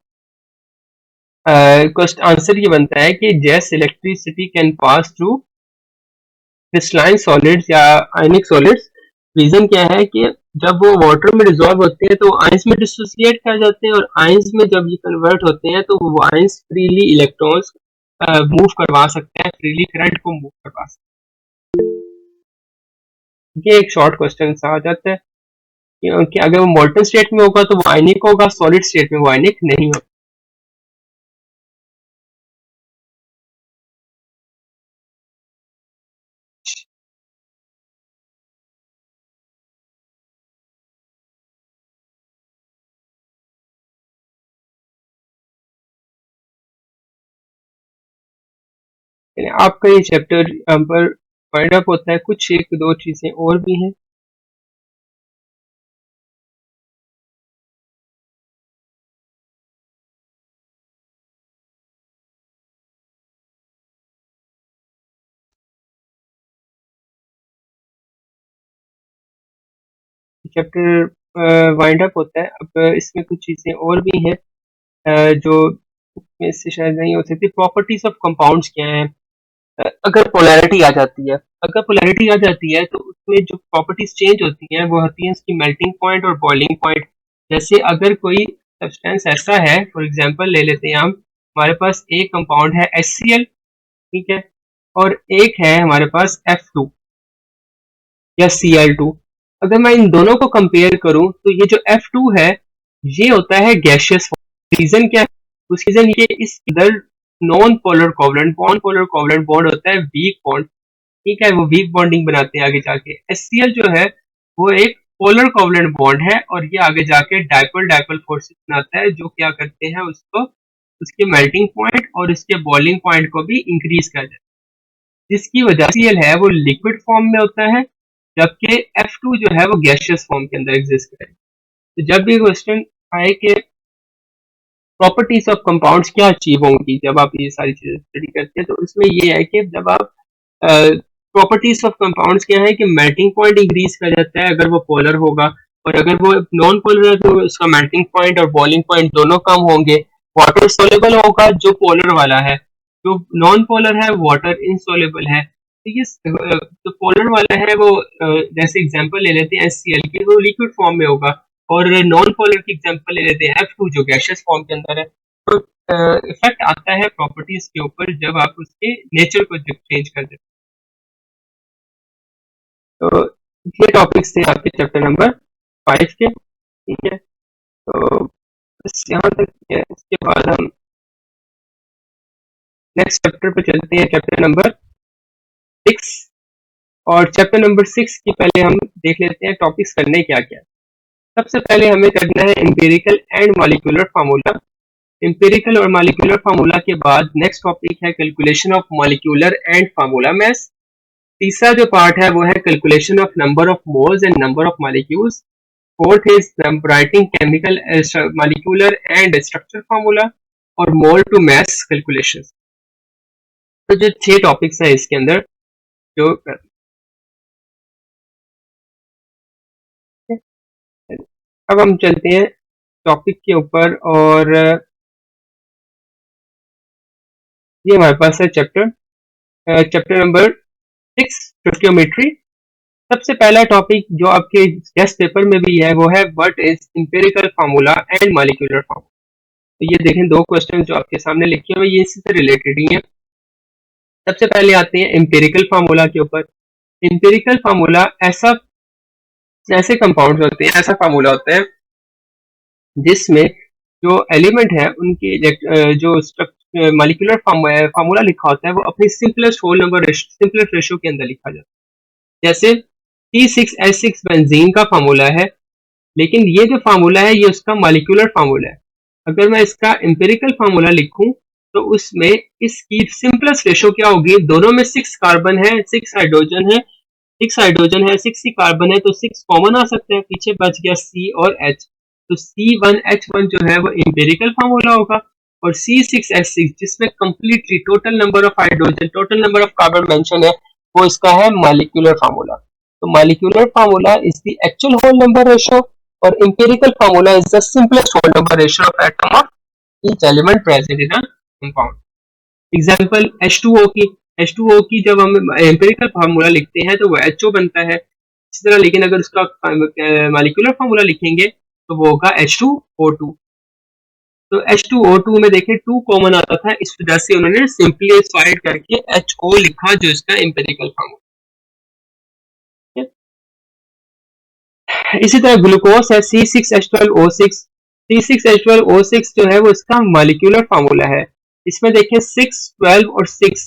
क्वेश्चन आंसर ये बनता है कि जैस electricity can pass through crystalline solids या आयनिक सॉलिड्स। रीजन क्या है कि जब वो वाटर में डिसॉल्व होते हैं तो आयंस में डिसोसिएट कर जाते हैं, और आयंस में जब ये कन्वर्ट होते हैं तो वो आयंस फ्रीली इलेक्ट्रॉन्स मूव करवा सकते हैं, फ्रीली करंट को मूव करवा सकते हैं। ये एक शॉर्ट क्वेश्चन सा आ जाता है कि अगर वो मोल्टन स्टेट में होगा तो वो आयनिक होगा, सॉलिड स्टेट में वो आयनिक नहीं होगा। आपका ये चैप्टर पर वाइंड अप होता है, कुछ एक दो चीजें और भी हैं। चैप्टर वाइंड अप होता है। अब इसमें कुछ चीज़ें और भी हैं जो इसमें से शायद नहीं हो सकती। प्रॉपर्टीज ऑफ कंपाउंड्स क्या हैं? अगर पोलैरिटी आ जाती है, तो उसमें जो प्रॉपर्टीज चेंज होती हैं वो होती हैं उसकी मेल्टिंग पॉइंट और बॉइलिंग पॉइंट। जैसे अगर कोई सब्सटेंस ऐसा है, फॉर एग्जांपल ले लेते हैं हम, हमारे पास एक कंपाउंड है HCl, ठीक है, और एक है हमारे पास F2 या Cl2। अगर मैं इन दोनों को कंपेयर करूं तो ये जो F2 है ये होता है गैशियस फॉर्म। रीजन क्या है? उसकी रीजन ये, इस इधर नॉन पोलर कोवलेंट बॉन्ड होता है वीक बॉन्ड, ठीक है, वो वीक बॉन्डिंग बनाते हैं आगे जाके। HCl जो है वो एक पोलर कोवलेंट बॉन्ड है और ये आगे जाके डाइपोल डाइपोल फोर्सेस बनाता है जो क्या करते हैं उसको, उसके मेल्टिंग पॉइंट और उसके बॉइलिंग पॉइंट को भी इंक्रीज कर देते हैं, जिसकी वजह से HCl है वो लिक्विड फॉर्म में होता है, जबकि F2 जो है वो गैशियस फॉर्म के अंदर एग्जिस्ट करे। तो जब भी क्वेश्चन आए कि प्रॉपर्टीज ऑफ कंपाउंड्स क्या अचीव होंगी जब आप ये सारी चीजें स्टडी करते हैं, तो उसमें ये है कि जब आप प्रॉपर्टीज ऑफ कंपाउंड्स क्या है कि मेल्टिंग पॉइंट इंक्रीज कर जाता है अगर वो पोलर होगा, और अगर वो नॉन पोलर है तो उसका मेल्टिंग पॉइंट और बॉइलिंग पॉइंट दोनों कम होंगे। वाटर सोलेबल होगा जो पोलर वाला है, जो नॉन पोलर है वाटर इनसोलेबल है। तो ये जो पोलर वाला है वो जैसे एग्जांपल ले लेते हैं HCl की, वो लिक्विड फॉर्म में होगा, और नॉन पोलर की एग्जांपल ले लेते हैं F2 जो गैशियस फॉर्म के अंदर है। तो इफेक्ट आता है प्रॉपर्टीज के ऊपर जब आप उसके नेचर को चेंज कर देते हैं। तो ये टॉपिक्स थे आपके चैप्टर नंबर 5 के, ठीक है। तो बस यहाँ तक है, इसके बाद हम नेक्स्ट चैप्टर पे चलते हैं, चैप्टर नंबर 6। और चैप्टर नंबर 6 की पहले हम देख लेते हैं टॉपिक्स करने क्या क्या। सबसे पहले हमें करना है empirical and molecular formula. Empirical और मॉलिक्यूलर फार्मूला के बाद नेक्स्ट टॉपिक है calculation of molecular and formula mass. तीसरा जो पार्ट है वो है calculation of number of moles and number of molecules. Fourth is writing chemical molecular and structure formula और मोल टू मास कैलकुलेशन। तो जो 6 टॉपिक्स हैं इसके अंदर जो अब हम चलते हैं टॉपिक के ऊपर, और ये हमारे पास है चैप्टर नंबर 6 स्टोइकियोमेट्री। सबसे पहला टॉपिक जो आपके टेस्ट पेपर में भी है वो है what is empirical formula and molecular formula. तो ये देखें दो क्वेश्चन जो आपके सामने लिखे हुए ये इसी से रिलेटेड ही हैं। सबसे पहले आते हैं एम्पिरिकल फार्मूला के ऊपर। एम्पिरिकल फार्मूला ऐसे कंपाउंड होते हैं, ऐसा फार्मूला होता है जिसमें जो एलिमेंट है उनके जो मॉलिक्यूलर फार्मूला लिखा होता है वो अपनी simplest whole number simplest ratio के अंदर लिखा जाता है। जैसे C6H6 बेंजीन का फार्मूला है, लेकिन ये जो फार्मूला है ये उसका मॉलिक्यूलर फार्मूला है। अगर मैं इसका एम्पिरिकल फार्मूला लिखूं तो उसमें इसकी सिंपलेस्ट रेशियो क्या होगी, दोनों में 6 कार्बन है, 6 हाइड्रोजन है, 6 ही कार्बन है, तो 6 कॉमन आ सकते हैं, पीछे बच गया C और H। तो C1H1 जो है वो एम्पिरिकल फार्मूला होगा, और C6H6 जिसमें completely total number of hydrogen total number of carbon mention है वो इसका है मॉलिक्यूलर फार्मूला। तो molecular formula is the actual whole number ratio और empirical formula is the simplest whole number ratio of atom of each element present in a compound. Example H2O की जब हम empirical formula लिखते हैं तो वो HO बनता है इसी तरह, लेकिन अगर उसका मॉलिक्यूलर फार्मूला लिखेंगे तो वो होगा H2O2। तो H2O2 में देखें 2 कॉमन आता था, इस वजह से उन्होंने सिंपलीफाइड करके HO लिखा जो इसका एम्पिरिकल फार्मूला। इसी तरह ग्लूकोज है C6H12O6। C6H12O6 जो है वो इसका मॉलिक्यूलर फार्मूला है। इसमें देखें 6, 12 और 6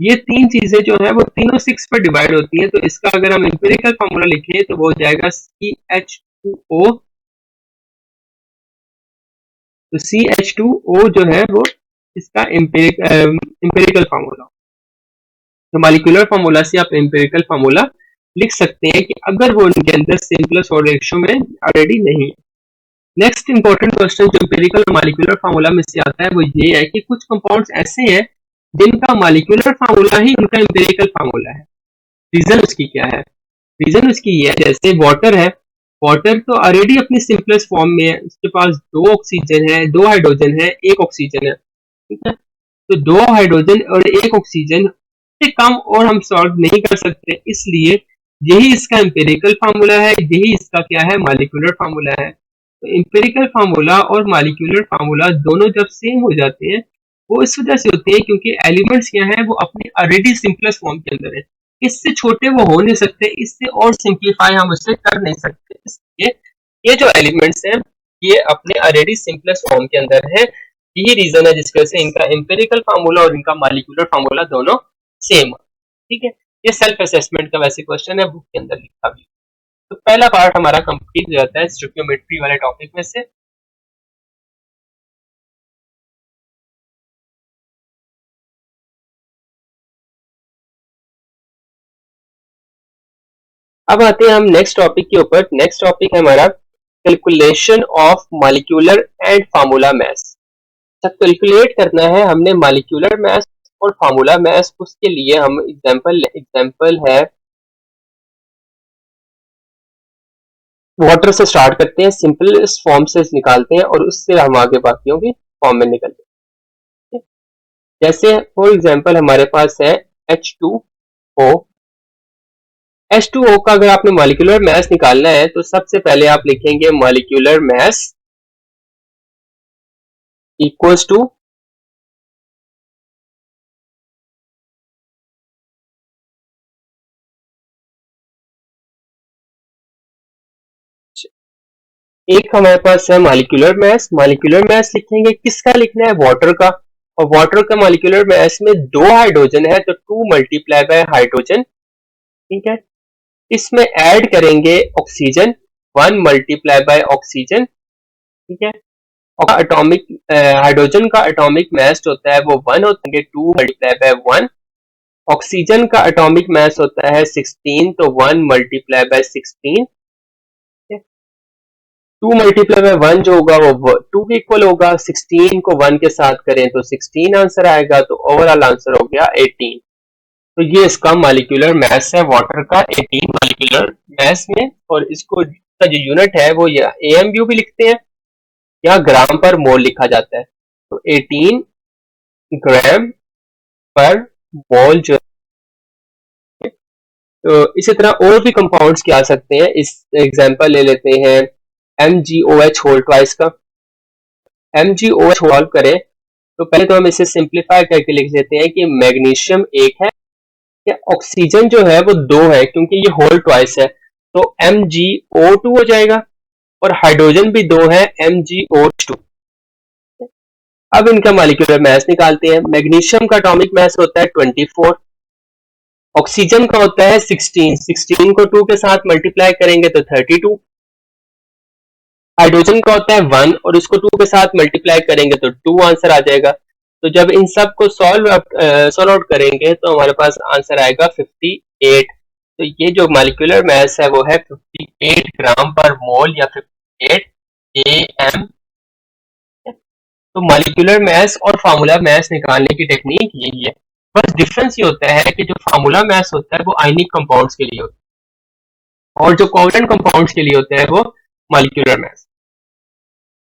ये तीन चीजें जो है वो तीनों 6 पर डिवाइड होती हैं। तो इसका अगर हम एम्पिरिकल फार्मूला लिखें तो वो हो जाएगा CH2O। तो CH2O जो है वो इसका एम्पिरिकल फार्मूला। तो मॉलिक्यूलर फार्मूला से आप एम्पिरिकल फार्मूला लिख सकते हैं कि अगर वो उनके अंदर सिंपलेस्ट और रेशियो में ऑलरेडी नहीं है। नेक्स्ट इंपॉर्टेंट क्वेश्चन जो एम्पिरिकल और मॉलिक्यूलर फार्मूला में से आता है वो ये है कि कुछ कंपाउंड्स ऐसे हैं जिनका मॉलिक्यूलर फार्मूला ही उनका एम्पिरिकल फार्मूला है। रीजन उसकी क्या है? रीजन उसकी ये है, जैसे वाटर है, वाटर तो ऑलरेडी अपनी सिंपलेस्ट फॉर्म में है, उसके पास दो ऑक्सीजन है, दो हाइड्रोजन है, एक ऑक्सीजन है, ठीक है। तो दो हाइड्रोजन और एक ऑक्सीजन से कम और हम सॉल्व नहीं कर सकते, इसलिए यही इसका एम्पिरिकल फार्मूला है, यही इसका क्या है, मॉलिक्यूलर फार्मूला है। तो एम्पिरिकल फार्मूला और मॉलिक्यूलर फार्मूला दोनों जब सेम हो जाते हैं, वो इस वजह से होते हैं क्योंकि एलिमेंट्स क्या है वो अपने ऑलरेडी सिंपलेस्ट फॉर्म के अंदर है, इससे छोटे वो हो नहीं सकते, इससे और सिंप्लीफाई हम उससे कर नहीं सकते, इसलिए ये जो एलिमेंट्स हैं ये अपने ऑलरेडी सिंपलेस्ट फॉर्म के अंदर है। यही रीजन है जिसकी वजह से इनका एम्पिरिकल फार्मूला और इनका मॉलिक्यूलर फार्मूला दोनों सेम है, ठीक है। ये सेल्फ असेसमेंट का वैसे क्वेश्चन है, बुक के अंदर लिखा भी। तो पहला पार्ट हमारा कंप्लीट हो जाता है स्टोइकियोमेट्री वाले टॉपिक में से। अब आते हैं हम नेक्स्ट टॉपिक के ऊपर। नेक्स्ट टॉपिक है हमारा calculation of molecular and formula mass. Calculate करना है हमने मॉलिक्यूलर मास और फार्मूला मास, उसके लिए हम एग्जांपल है वाटर से स्टार्ट करते हैं, सिंपलेस्ट फॉर्म से निकालते हैं और उससे हम आगे बाकियों की फॉर्म में निकलते हैं। जैसे फॉर एग्जांपल हमारे पास है H2O। H2O का अगर आपने मॉलिक्यूलर मास निकालना है तो सबसे पहले आप लिखेंगे मॉलिक्यूलर मास इक्वल्स टू एक हमारे पास है मॉलिक्यूलर मास। मॉलिक्यूलर मास लिखेंगे, किसका लिखना है, वाटर का। और वाटर का मॉलिक्यूलर मास में दो हाइड्रोजन है तो 2 मल्टीप्लाई बाय हाइड्रोजन, ठीक है। इसमें ऐड करेंगे ऑक्सीजन, 1 मल्टीप्लाई बाय ऑक्सीजन, ठीक है। और एटॉमिक हाइड्रोजन का एटॉमिक मास होता है वो 1 होता है, 2 मल्टीप्लाई बाय 1। ऑक्सीजन का एटॉमिक मास होता है 16 तो 1 मल्टीप्लाई बाय 16। 2 मल्टीप्लाई बाय 1 जो होगा वो 2 के इक्वल होगा, 16 को 1 के साथ करें तो 16 आंसर आएगा, तो ओवरऑल आंसर हो गया 18। तो ये इसका मॉलिक्यूलर मास है वाटर का, 18 मॉलिक्यूलर मास में। और इसको का जो यूनिट है वो या एएमयू भी लिखते हैं या ग्राम पर मोल लिखा जाता है। तो 18 ग्राम पर मोल जो है। तो इसी तरह और भी कंपाउंड्स क्या आ सकते हैं, इस एग्जांपल ले लेते हैं MgOH होल ट्वाइस का। MgOH सॉल्व करें तो पहले तो हम इसे सिंप्लीफाई करके लिख देते हैं कि मैग्नीशियम एक है या ऑक्सीजन जो है वो दो है, क्योंकि ये होल ट्वाइस है तो MgO2 हो जाएगा, और हाइड्रोजन भी दो है MgO2। अब इनका मॉलिक्यूलर मास निकालते हैं। मैग्नीशियम का एटॉमिक मास होता है 24, ऑक्सीजन का होता है 16, 16 को 2 के साथ मल्टीप्लाई करेंगे तो 32, हाइड्रोजन का होता है 1 और इसको 2 के साथ मल्टीप्लाई करेंगे तो 2 आंसर आ जाएगा। तो जब इन सब को सॉल्व आउट करेंगे तो हमारे पास आंसर आएगा 58। तो ये जो मॉलिक्यूलर मास है वो है 58 ग्राम पर मोल या 58 AM। तो मॉलिक्यूलर मास और फार्मूला मास निकालने की टेक्निक यही है। बस डिफरेंस ये होता है कि जो फार्मूला मास होता है वो आयनिक कंपाउंड्स के लिए होता है और जो कोवलेंट कंपाउंड्स के लिए होता है वो मॉलिक्यूलर मास।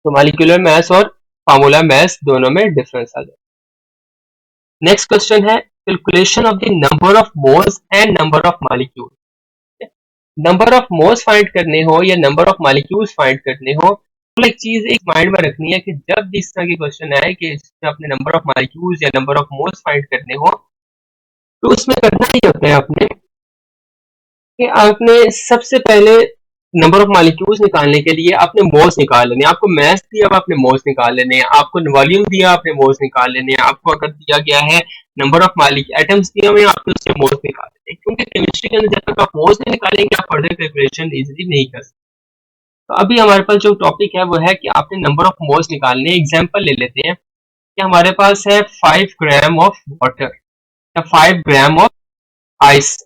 तो मॉलिक्यूलर मास और फार्मूला मास दोनों में डिफरेंस आ जाए। नेक्स्ट क्वेश्चन है calculation of the number of moles and number of molecule. Number of moles find करने हो या नंबर ऑफ मॉलिक्यूल्स फाइंड करने हो तो एक चीज एक माइंड में रखनी है कि जब भी इस तरह की क्वेश्चन आए कि अपने नंबर ऑफ मॉलिक्यूल्स या नंबर ऑफ मोल्स फाइंड करने हो तो उसमें करना ही होता है अपने कि आपने सबसे पहले नंबर ऑफ मॉलिक्यूल्स निकालने के लिए आपने मोल्स निकाल लेने, आपको मैथ दिया अब आपने मोल्स निकाल लेने हैं, आपको वॉल्यूम दिया आपने मोल्स निकाल लेने हैं, आपको अगर दिया गया है नंबर ऑफ एटम्स दिए हुए आपने उससे मोल्स निकाल लेने हैं, क्योंकि केमिस्ट्री के अंदर जब तक आप मोल्स नहीं निकालेंगे आप फर्दर कैलकुलेशन इजीली नहीं कर सकते। तो अभी हमारे पास जो टॉपिक है वो है कि आपने नंबर ऑफ मोल्स निकालने। एग्जाम्पल ले लेते हैं कि हमारे पास है 5 ग्राम ऑफ वाटर या 5 ग्राम ऑफ आइस।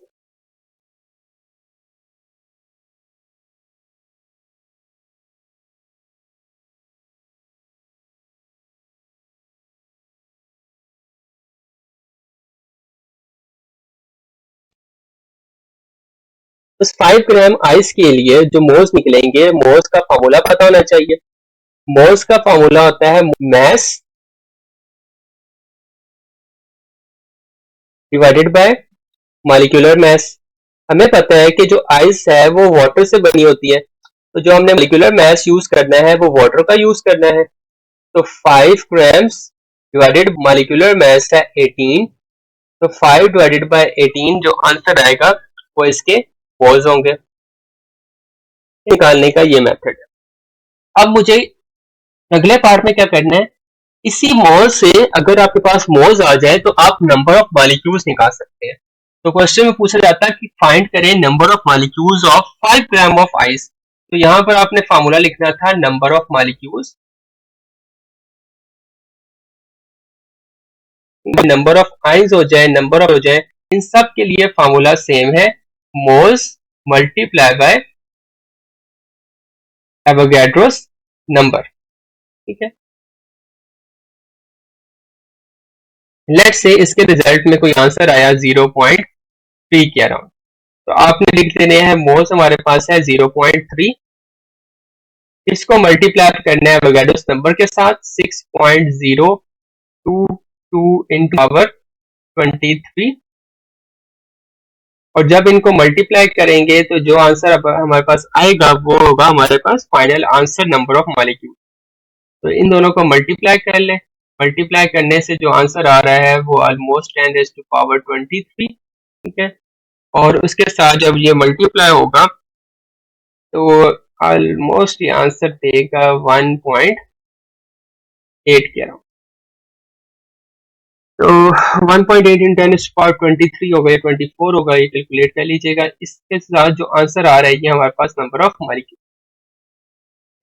उस 5 ग्राम आइस के लिए जो मोल्स निकलेंगे, मोल्स का फार्मूला पता होना चाहिए। मोल्स का फार्मूला होता है mass divided by molecular mass. हमें पता है कि जो आइस है वो वाटर से बनी होती है, तो जो हमने मॉलिक्यूलर मास यूज करना है वो वाटर का यूज करना है। तो 5 ग्राम्स डिवाइडेड मॉलिक्यूलर मास है 18, तो 5 डिवाइडेड बाय 18 जो आंसर आएगा वो इसके मोल्स होंगे। निकालने का ये मेथड है। अब मुझे अगले पार्ट में क्या करना है, इसी मोल से अगर आपके पास मोल्स आ जाए तो आप नंबर ऑफ मॉलिक्यूल्स निकाल सकते हैं। तो क्वेश्चन में पूछा जाता है कि फाइंड करें number of molecules of 5 gram of ice. तो यहां पर आपने फार्मूला लिखना था number of molecules, number of ions हो जाए, नंबर ऑफ हो जाए, इन सब के लिए फार्मूला सेम है, moles multiply by Avogadro's number. ठीक है, लेट्स से इसके रिजल्ट में कोई आंसर आया 0.3 के अराउंड, तो आपने लिख देने हैं मोल्स हमारे पास है 0.3, इसको मल्टीप्लाई करना है एवोगैड्रोस नंबर के साथ 6.022 इंटू पावर 23, और जब इनको मल्टीप्लाई करेंगे तो जो आंसर हमारे पास आएगा वो होगा हमारे पास final answer number of molecule. तो इन दोनों को मल्टीप्लाई कर लें, मल्टीप्लाई करने से जो आंसर आ रहा है वो ऑलमोस्ट 10⁻23। ठीक है, और उसके साथ जब ये मल्टीप्लाई होगा तो ऑलमोस्ट ये आंसर देगा 1.8 के अराउंड। तो 1.8 इन 10⁻23 होगा या 24 होगा, ये कैलकुलेट कर लीजिएगा। इसके साथ जो आंसर आ रहा है ये हमारे पास नंबर ऑफ मॉलिक्यूल।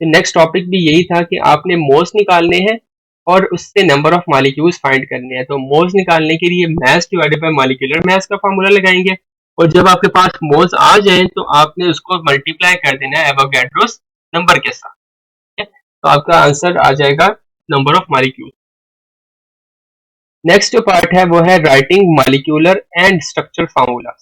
तो नेक्स्ट टॉपिक भी यही था कि आपने मोल्स निकालने हैं और उससे नंबर ऑफ मॉलिक्यूल्स फाइंड करने हैं। तो मोल्स निकालने के लिए mass divided by molecular mass का फार्मूला लगाएंगे, और जब आपके पास मोल्स आ जाए तो आपने उसको मल्टीप्लाई कर देना है एवोगैड्रोस नंबर के साथ। तो आपका आंसर आ जाएगा नंबर ऑफ मॉलिक्यूल। नेक्स्ट जो पार्ट है वो है writing molecular and structure formula.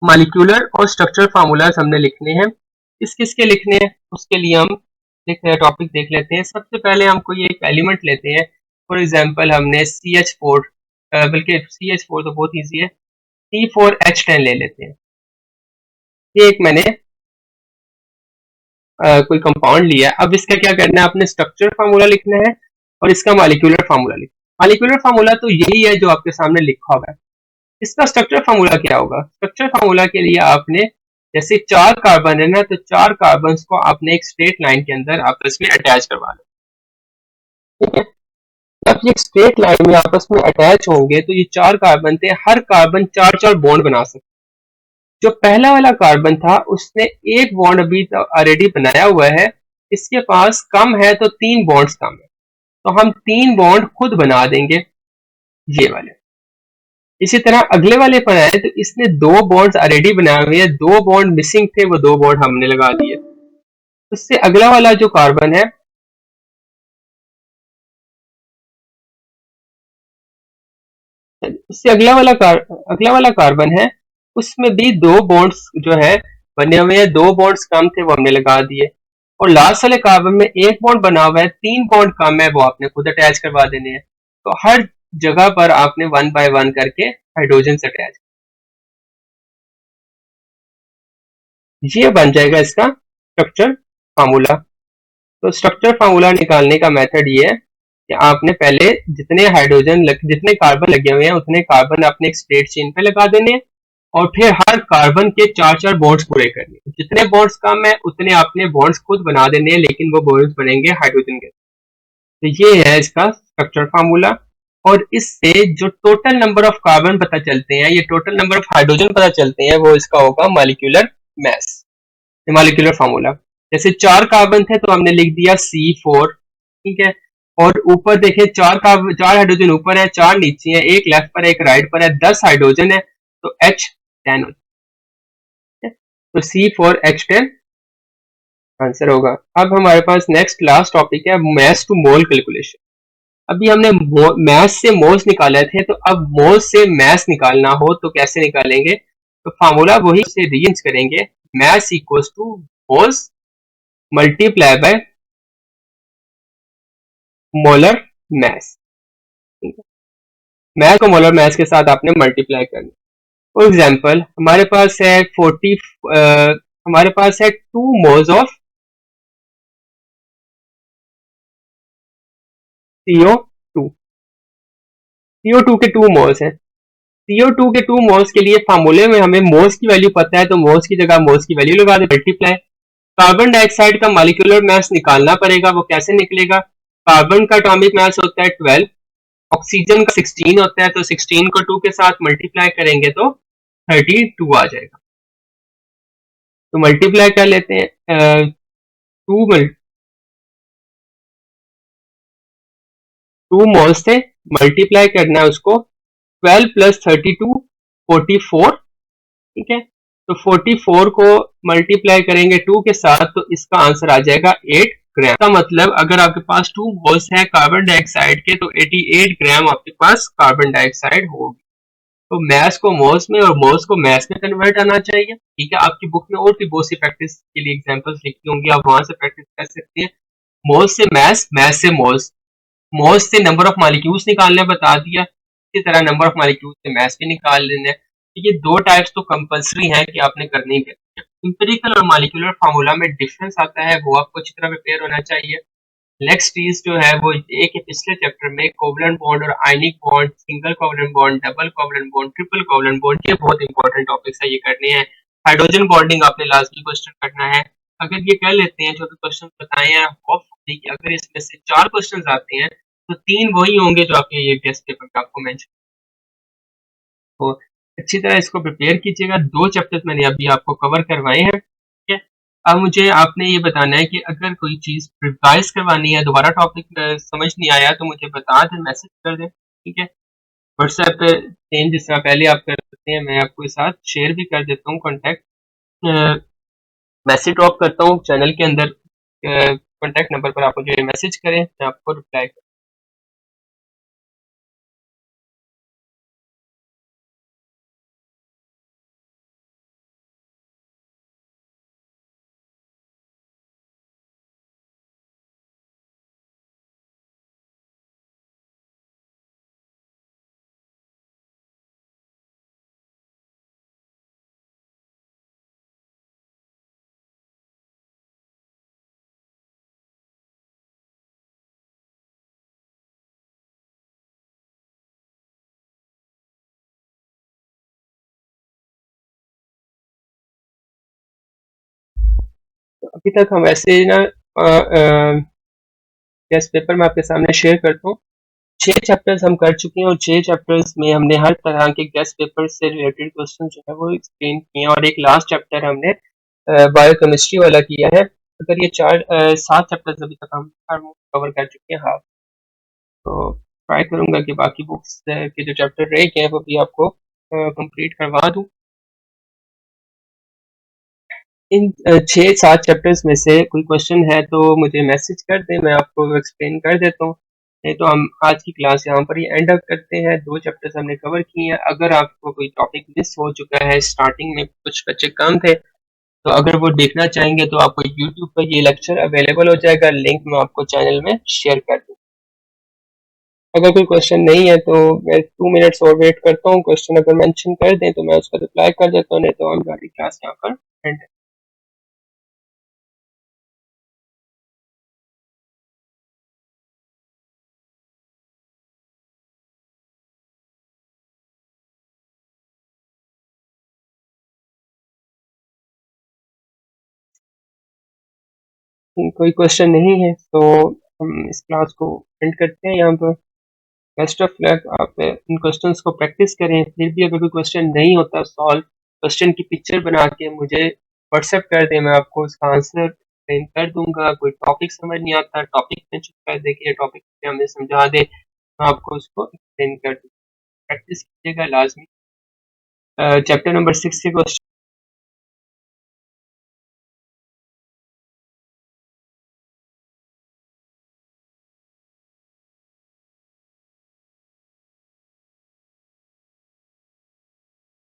Molecular और स्ट्रक्चर फार्मूलाज हमने लिखने हैं, किस किस के लिखने हैं उसके लिए हम टॉपिक देख लेते हैं। सबसे पहले हम कोई एक एलिमेंट लेते हैं, फॉर एग्जांपल हमने CH4, बल्कि CH4 तो बहुत इजी है, C4H10 ले लेते हैं। ये एक मैंने कोई कंपाउंड लिया है। अब इसका क्या करना है, आपने स्ट्रक्चर फार्मूला लिखना है और इसका मॉलिक्यूलर फार्मूला लिखना। मॉलिक्यूलर फार्मूला तो यही है जो आपके सामने लिखा हुआ है। इसका स्ट्रक्चर फार्मूला क्या होगा, स्ट्रक्चर फार्मूला के लिए आपने जैसे 4 कार्बन है ना, तो 4 कार्बन को आपने एक स्ट्रेट लाइन के अंदर आपस में अटैच करवा लो। ठीक है, जब ये स्ट्रेट लाइन में आपस में अटैच होंगे तो ये 4 कार्बन थे, हर कार्बन 4-4 बॉन्ड बना सकते। जो पहला वाला कार्बन था उसने एक बॉन्ड अभी तो ऑलरेडी बनाया हुआ है, इसके पास कम है तो 3 बॉन्ड्स कम है, तो हम 3 बॉन्ड खुद बना देंगे ये वाले। इसी तरह अगले वाले पर आए तो इसने 2 बॉन्ड्स ऑलरेडी बनाए हुए हैं, 2 बॉन्ड मिसिंग थे, वो 2 बॉन्ड हमने लगा दिए। उससे अगला वाला जो कार्बन है, उससे अगला वाला कार्बन है, उसमें भी 2 बॉन्ड्स जो है बने हुए हैं, 2 बॉन्ड्स कम थे वो हमने लगा दिए। और लास्ट वाले कार्बन में 1 बॉन्ड बना हुआ है, 3 बॉन्ड कम है, वो आपने खुद अटैच करवा देने हैं। तो हर जगह पर आपने 1 बाय 1 करके हाइड्रोजन से अटैच, ये बन जाएगा इसका स्ट्रक्चर फार्मूला। तो स्ट्रक्चर फार्मूला निकालने का मेथड ये है कि आपने पहले जितने कार्बन लगे हुए हैं उतने कार्बन अपने एक स्ट्रेट चेन पे लगा देने हैं, और फिर हर कार्बन के 4-4 बॉन्ड्स पूरे करने। जितने बॉन्ड्स कम है उतने आपने बॉन्ड्स खुद बना देने हैं, लेकिन वो बॉन्ड्स बनेंगे हाइड्रोजन के। तो ये है इसका स्ट्रक्चर फार्मूला, और इससे जो टोटल नंबर ऑफ कार्बन पता चलते हैं, ये टोटल नंबर ऑफ हाइड्रोजन पता चलते हैं, वो इसका होगा मॉलिक्यूलर मास, मॉलिक्यूलर फार्मूला। जैसे 4 कार्बन थे तो हमने लिख दिया C4। ठीक है, और ऊपर देखें 4 हाइड्रोजन ऊपर है, 4 नीचे है, एक लेफ्ट पर एक राइट पर है, 10 हाइड्रोजन है, तो H10 होता है। तो C4H10 आंसर होगा। अब हमारे पास नेक्स्ट लास्ट टॉपिक है मास टू मोल कैलकुलेशन। अभी हमने मास से मोल्स निकाले थे, तो अब मोल्स से मास निकालना हो तो कैसे निकालेंगे। तो फार्मूला वही से रीयूज करेंगे, mass equals to moles multiply by molar mass। Math को मोलर mass के साथ आपने मल्टीप्लाई करना। फॉर एग्जाम्पल हमारे पास है 40 हमारे पास है 2 मोल्स ऑफ CO2। CO2 के 2 मोल्स हैं। CO2 के 2 मोल्स के लिए फार्मूले में हमें मोल्स की वैल्यू पता है, तो मोल्स की जगह मोल्स की वैल्यू लगा दे, मल्टीप्लाई। कार्बन डाइऑक्साइड का मॉलिक्यूलर मास निकालना पड़ेगा, वो कैसे निकलेगा? कार्बन का एटॉमिक मास होता है 12, ऑक्सीजन का 16 होता है, तो 16 को 2 के साथ मल्टीप्लाई करेंगे तो 32 आ जाएगा। तो मल्टीप्लाई कर लेते हैं, 2 मोल्स से मल्टीप्लाई करना है उसको, 12 प्लस 32 44। ठीक है, तो 44 को मल्टीप्लाई करेंगे 2 के साथ, तो इसका आंसर आ जाएगा 8 ग्राम। का मतलब अगर आपके पास 2 मोल्स है कार्बन डाइऑक्साइड के, तो 88 ग्राम आपके पास कार्बन डाइऑक्साइड होगी। तो मैथ्स को मोल्स में और मोल्स को मैथ्स में कन्वर्ट आना चाहिए। ठीक है, आपकी बुक में और भी बहुत सी प्रैक्टिस के लिए एग्जांपल्स लिखी होंगी, आप वहां से प्रैक्टिस कर सकते हैं। मोल्स से मैथ्स, मैथ्स से मोल्स, मोल्स से नंबर ऑफ मॉलिक्यूल्स निकालने बता दिया, इसी तरह नंबर ऑफ मॉलिक्यूल्स से मैथ्स भी निकाल लेना है। तो ये दो टाइप्स तो कंपलसरी हैं कि आपने करनी ही करनी है। एम्पिरिकल और मॉलिक्यूलर फार्मूला में डिफरेंस आता है, वो आपको अच्छी तरह प्रिपेयर होना चाहिए। नेक्स्ट चीज जो है वो एक है पिछले चैप्टर में कोवलेंट बॉन्ड और ionic bond, single covalent bond, double covalent bond, triple covalent bond, ये बहुत इंपॉर्टेंट टॉपिक्स है, ये करने हैं। हाइड्रोजन बॉन्डिंग आपने लाजमी क्वेश्चन करना है। अगर ये कर लेते हैं जो भी क्वेश्चन बताए हैं, होपफुली कि अगर इसमें से 4 क्वेश्चन आते हैं तो 3 वही होंगे जो आपके ये टेस्ट पेपर में आपको मेंशन। तो अच्छी तरह इसको प्रिपेयर कीजिएगा। 2 चैप्टर्स मैंने अभी आपको कवर करवाए हैं। ठीक है, अब मुझे आपने ये बताना है कि अगर कोई चीज रिवाइज करवानी है, दोबारा टॉपिक समझ नहीं आया, तो मुझे बता दें, मैसेज कर दें। ठीक है, व्हाट्सएप पे सेम जिस तरह पहले आप कर सकते हैं, मैं आपको साथ शेयर भी कर देता हूँ कॉन्टैक्ट, मैसेज ड्रॉप करता हूँ चैनल के अंदर, कॉन्टैक्ट नंबर पर आप मुझे मैसेज करें, मैं आपको रिप्लाई करूँ। तो अभी तक हम ऐसे ना टेस्ट पेपर में आपके सामने शेयर करता हूँ। 6 चैप्टर्स हम कर चुके हैं और 6 चैप्टर्स में हमने हर तरह के गेस्ट पेपर से रिलेटेड क्वेश्चन जो है वो एक्सप्लेन किए हैं, और एक लास्ट चैप्टर हमने बायोकेमिस्ट्री वाला किया है। अगर ये 7 चैप्टर्स अभी तक हम कवर कर चुके हैं। हाँ, तो ट्राई करूंगा कि बाकी बुक्स के जो चैप्टर रह गए हैं वो भी आपको कंप्लीट करवा दूं। इन 6-7 चैप्टर्स में से कोई क्वेश्चन है तो मुझे मैसेज कर दें, मैं आपको एक्सप्लेन कर देता हूँ। नहीं तो हम आज की क्लास यहाँ पर ही एंड अप करते हैं। 2 चैप्टर्स हमने कवर किए हैं। अगर आपको कोई टॉपिक मिस हो चुका है, स्टार्टिंग में कुछ बच्चे कम थे, तो अगर वो देखना चाहेंगे तो आपको यूट्यूब पर ये लेक्चर अवेलेबल हो जाएगा, लिंक मैं आपको चैनल में शेयर कर दूँ। अगर कोई क्वेश्चन नहीं है तो मैं 2 मिनट्स और वेट करता हूँ, क्वेश्चन अगर मेंशन कर दें तो मैं उसका रिप्लाई कर देता हूँ, नहीं तो हम हमारी क्लास यहाँ पर एंड। कोई क्वेश्चन नहीं है तो हम इस क्लास को एंड करते हैं यहाँ पर। बेस्ट ऑफ लक, आप इन क्वेश्चंस को प्रैक्टिस करें। फिर भी अगर कोई क्वेश्चन नहीं होता सॉल्व, क्वेश्चन की पिक्चर बना के मुझे व्हाट्सएप कर दें, मैं आपको उसका आंसर एक्सप्लेन कर दूंगा। कोई टॉपिक समझ नहीं आता, टॉपिक मेंशन कर दे कि ये टॉपिक हमें समझा दे, मैं आपको उसको एक्सप्लेन कर दूँ। प्रैक्टिस कीजिएगा लाजमी। चैप्टर नंबर 6 के क्वेश्चन